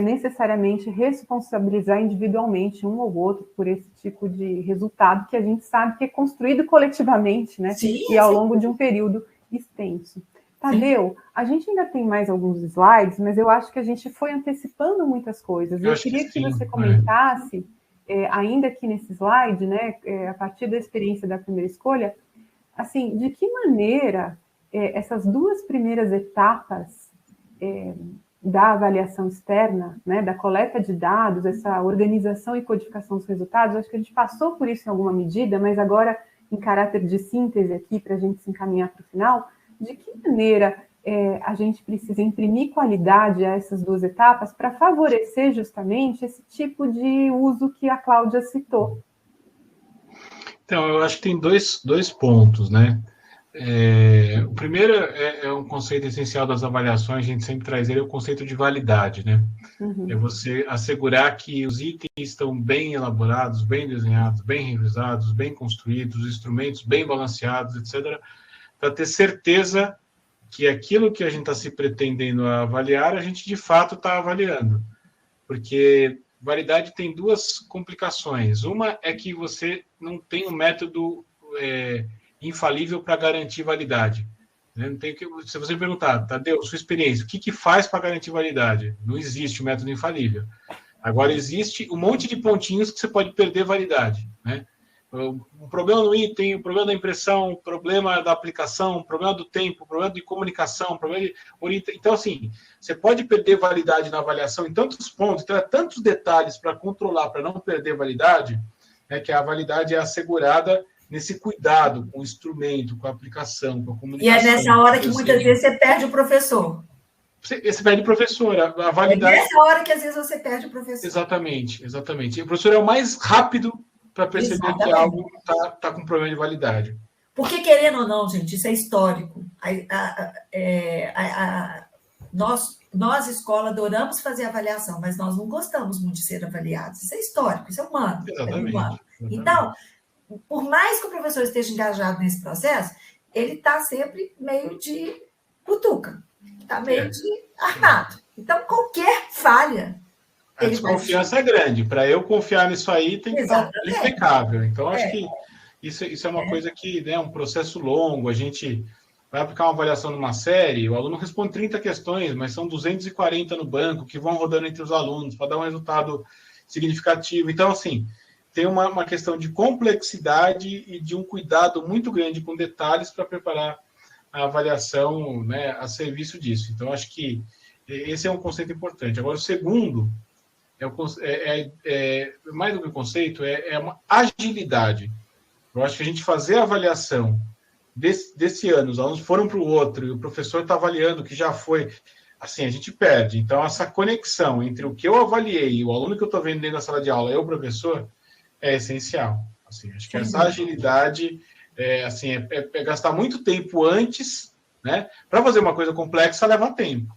necessariamente responsabilizar individualmente um ou outro por esse tipo de resultado que a gente sabe que é construído coletivamente, né? Sim, e ao longo de um período extenso. Tadeu, a gente ainda tem mais alguns slides, mas eu acho que a gente foi antecipando muitas coisas. Eu queria que você comentasse, ainda aqui nesse slide, né, a partir da experiência da primeira escolha, assim, de que maneira essas 2 primeiras etapas da avaliação externa, né, da coleta de dados, essa organização e codificação dos resultados, acho que a gente passou por isso em alguma medida, mas agora, em caráter de síntese aqui, para a gente se encaminhar para o final, de que maneira a gente precisa imprimir qualidade a essas 2 etapas para favorecer justamente esse tipo de uso que a Cláudia citou? Então, eu acho que tem dois pontos, né? O primeiro é um conceito essencial das avaliações, a gente sempre traz ele, é o conceito de validade, né? É você assegurar que os itens estão bem elaborados, bem desenhados, bem revisados, bem construídos, os instrumentos bem balanceados, etc., para ter certeza que aquilo que a gente está se pretendendo avaliar, a gente de fato está avaliando. Porque validade tem 2 complicações. Uma é que você não tem um método infalível para garantir validade. Não tem que, se você perguntar, Tadeu, sua experiência, o que faz para garantir validade? Não existe um método infalível. Agora, existe um monte de pontinhos que você pode perder validade, né? Um problema no item, um problema da impressão, um problema da aplicação, um problema do tempo, um problema de comunicação, um problema de orientação. Então, assim, você pode perder validade na avaliação em tantos pontos, então, tantos detalhes para controlar, para não perder validade, que a validade é assegurada nesse cuidado com o instrumento, com a aplicação, com a comunicação. E é nessa hora que muitas vezes você perde o professor. Você perde o professor. A validade... É nessa hora que às vezes você perde o professor. Exatamente. E o professor é o mais rápido para perceber que algo está com problema de validade. Porque, querendo ou não, gente, isso é histórico. Nós, escola, adoramos fazer avaliação, mas nós não gostamos muito de ser avaliados. Isso é histórico, isso é humano. Exatamente. Então, por mais que o professor esteja engajado nesse processo, ele está sempre meio de butuca, está meio de armado. Então, qualquer falha... A desconfiança é grande. Para eu confiar nisso aí, tem que estar impecável. Então, acho que isso é uma coisa que é um processo longo. A gente vai aplicar uma avaliação numa série, o aluno responde 30 questões, mas são 240 no banco, que vão rodando entre os alunos para dar um resultado significativo. Então, assim, tem uma questão de complexidade e de um cuidado muito grande com detalhes para preparar a avaliação, né, a serviço disso. Então, acho que esse é um conceito importante. Agora, o segundo mais do que o conceito, é uma agilidade. Eu acho que a gente fazer a avaliação desse ano, os alunos foram para o outro, e o professor está avaliando o que já foi, assim, a gente perde. Então, essa conexão entre o que eu avaliei e o aluno que eu estou vendo dentro da sala de aula e o professor é essencial. Assim, acho que essa agilidade é gastar muito tempo antes, né? Para fazer uma coisa complexa leva tempo.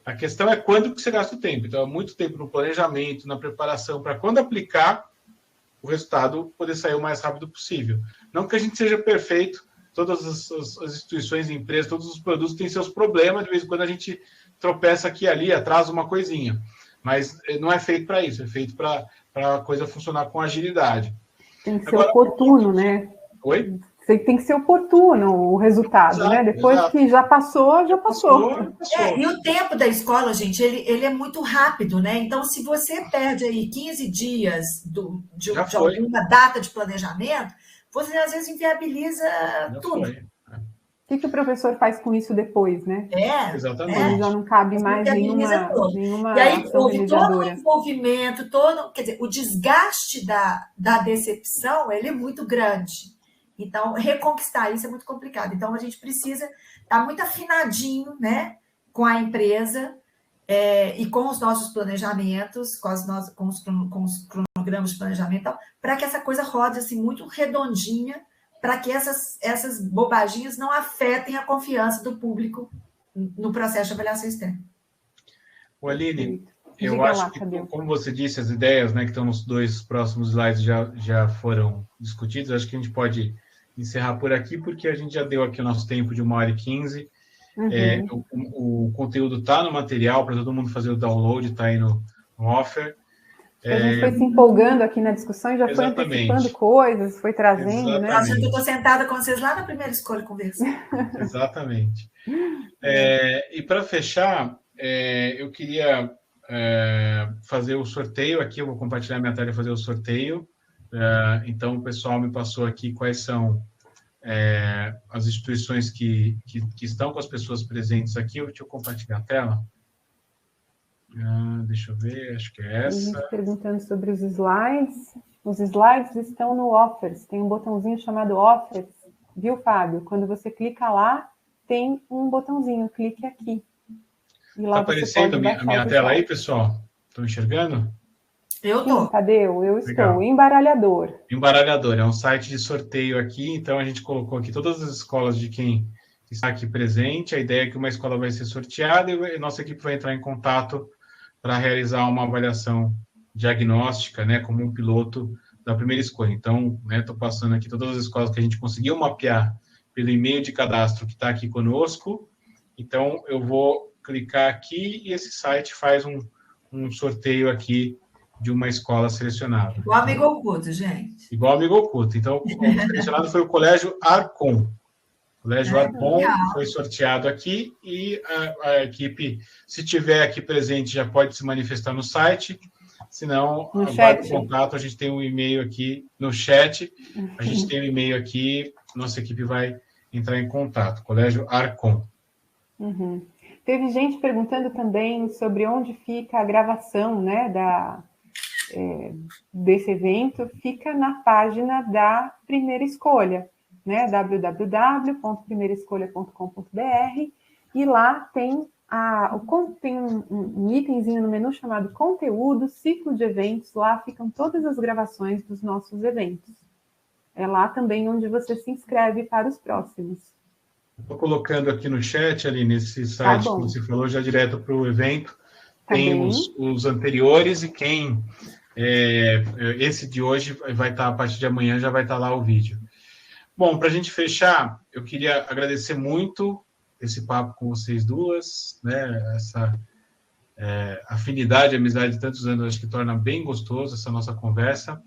A questão é quando que você gasta o tempo. Então, é muito tempo no planejamento, na preparação, para quando aplicar o resultado poder sair o mais rápido possível. Não que a gente seja perfeito, todas as instituições, empresas, todos os produtos têm seus problemas, de vez em quando a gente tropeça aqui e ali, atrasa uma coisinha. Mas não é feito para isso, é feito para a coisa funcionar com agilidade. Tem que ser oportuno, né? Oi? Tem que ser oportuno o resultado, né? Depois que já passou, já passou. E o tempo da escola, gente, ele é muito rápido, né? Então, se você perde aí 15 dias de alguma data de planejamento, você às vezes inviabiliza tudo. O que o professor faz com isso depois, né? Exatamente. Quando já não cabe mais nenhuma e aí ação houve remediadora. todo o envolvimento, quer dizer, o desgaste da decepção, ele é muito grande. Então, reconquistar isso é muito complicado. Então, a gente precisa estar muito afinadinho, né, com a empresa e com os nossos planejamentos, com os cronogramas de planejamento, para que essa coisa rode assim, muito redondinha, para que essas bobaginhas não afetem a confiança do público no processo de avaliação externa. Aline, eu acho que, como você disse, as ideias, né, que estão nos 2 próximos slides já foram discutidas. Acho que a gente pode encerrar por aqui, porque a gente já deu aqui o nosso tempo de 1h15. O conteúdo está no material, para todo mundo fazer o download, está aí no offer. A gente foi se empolgando aqui na discussão e já foi antecipando coisas, foi trazendo, né? Eu estou sentada com vocês lá na primeira escolha conversando. Exatamente. E para fechar, eu queria fazer o sorteio aqui, eu vou compartilhar minha tela e fazer o sorteio. Então, o pessoal me passou aqui quais são as instituições que estão com as pessoas presentes aqui. Deixa eu compartilhar a tela. Deixa eu ver, acho que é essa. Tem gente perguntando sobre os slides. Os slides estão no Offers. Tem um botãozinho chamado Offers. Viu, Fábio? Quando você clica lá, tem um botãozinho. Clique aqui. Está aparecendo a minha tela aí, pessoal? Estão enxergando? Eu estou. Tadeu, eu estou. Embaralhador. Embaralhador. É um site de sorteio aqui. Então, a gente colocou aqui todas as escolas de quem está aqui presente. A ideia é que uma escola vai ser sorteada e a nossa equipe vai entrar em contato para realizar uma avaliação diagnóstica, né, como um piloto da primeira escolha. Então, estou passando aqui todas as escolas que a gente conseguiu mapear pelo e-mail de cadastro que está aqui conosco. Então, eu vou clicar aqui e esse site faz um sorteio aqui de uma escola selecionada. Igual amigo oculto, gente. Igual amigo oculto. Então, o selecionado foi o Colégio Arcon. O Colégio Arcon foi sorteado aqui e a equipe, se tiver aqui presente, já pode se manifestar no site. Se não, vai para o contato, a gente tem um e-mail aqui no chat, a gente tem um e-mail aqui, nossa equipe vai entrar em contato. Colégio Arcon. Teve gente perguntando também sobre onde fica a gravação, né, desse evento. Fica na página da Primeira Escolha, né, www.primeiraescolha.com.br, e lá tem um itemzinho no menu chamado Conteúdo, Ciclo de Eventos. Lá ficam todas as gravações dos nossos eventos. É lá também onde você se inscreve para os próximos. Estou colocando aqui no chat, ali nesse site que você falou, já direto para o evento. Tem os anteriores e esse de hoje vai estar, a partir de amanhã, já vai estar lá o vídeo. Bom, para a gente fechar, eu queria agradecer muito esse papo com vocês duas, né? Essa afinidade, amizade de tantos anos, acho que torna bem gostoso essa nossa conversa.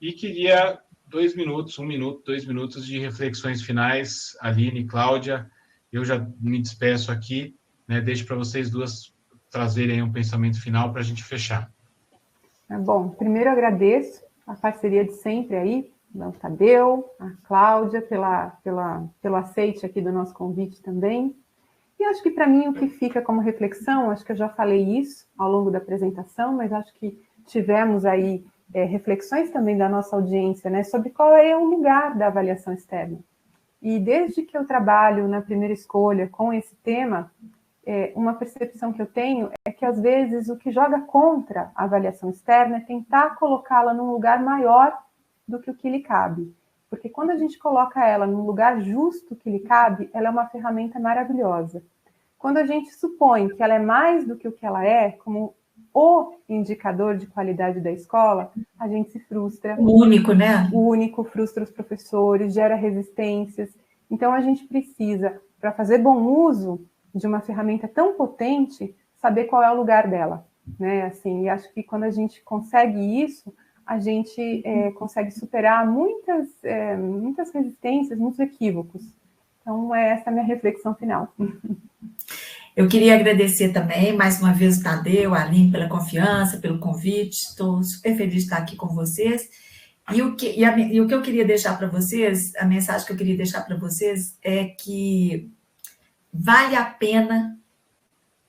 E queria 2 minutos, 1 minuto, 2 minutos de reflexões finais. Aline e Cláudia, eu já me despeço aqui, né? Deixo para vocês duas trazerem um pensamento final para a gente fechar. Bom, primeiro agradeço a parceria de sempre aí, ao Tadeu, a Cláudia, pelo aceite aqui do nosso convite também. E acho que para mim o que fica como reflexão, acho que eu já falei isso ao longo da apresentação, mas acho que tivemos aí reflexões também da nossa audiência, né, sobre qual é o lugar da avaliação externa. E desde que eu trabalho na primeira escolha com esse tema, uma percepção que eu tenho é que, às vezes, o que joga contra a avaliação externa é tentar colocá-la num lugar maior do que o que lhe cabe. Porque quando a gente coloca ela num lugar justo que lhe cabe, ela é uma ferramenta maravilhosa. Quando a gente supõe que ela é mais do que o que ela é, como o indicador de qualidade da escola, a gente se frustra. O único, né? O único, frustra os professores, gera resistências. Então, a gente precisa, para fazer bom uso de uma ferramenta tão potente, saber qual é o lugar dela, né? Assim, e acho que quando a gente consegue isso, a gente consegue superar muitas resistências, muitos equívocos. Então, essa é a minha reflexão final. Eu queria agradecer também, mais uma vez, o Tadeu, a Aline, pela confiança, pelo convite. Estou super feliz de estar aqui com vocês. E o que eu queria deixar para vocês, a mensagem que eu queria deixar para vocês é que vale a pena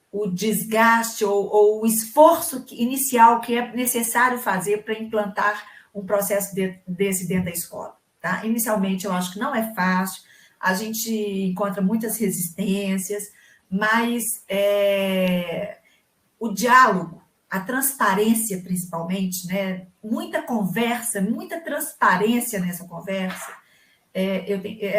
o desgaste ou o esforço inicial que é necessário fazer para implantar um processo desse dentro da escola. Tá? Inicialmente, eu acho que não é fácil, a gente encontra muitas resistências, mas o diálogo, a transparência, principalmente, né? Muita conversa, muita transparência nessa conversa,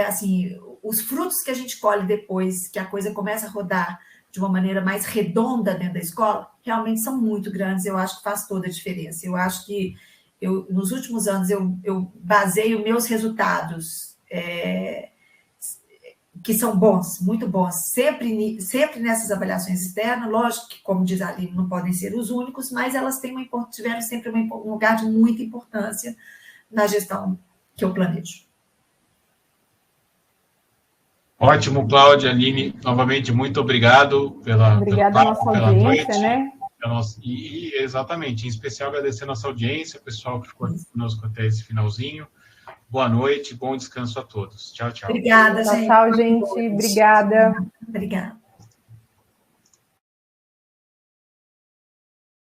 assim, os frutos que a gente colhe depois que a coisa começa a rodar de uma maneira mais redonda dentro da escola, realmente são muito grandes, eu acho que faz toda a diferença. Eu acho que, nos últimos anos, eu baseio meus resultados, que são bons, muito bons, sempre nessas avaliações externas, lógico que, como diz a Aline, não podem ser os únicos, mas elas tiveram sempre um lugar de muita importância na gestão que eu planejo. Ótimo, Cláudia, Aline, novamente, muito obrigado Obrigada à nossa audiência, né? Exatamente, em especial agradecer a nossa audiência, o pessoal que ficou conosco até esse finalzinho. Boa noite, bom descanso a todos. Tchau, tchau. Obrigada, gente. Tchau, gente. Obrigada. Obrigada.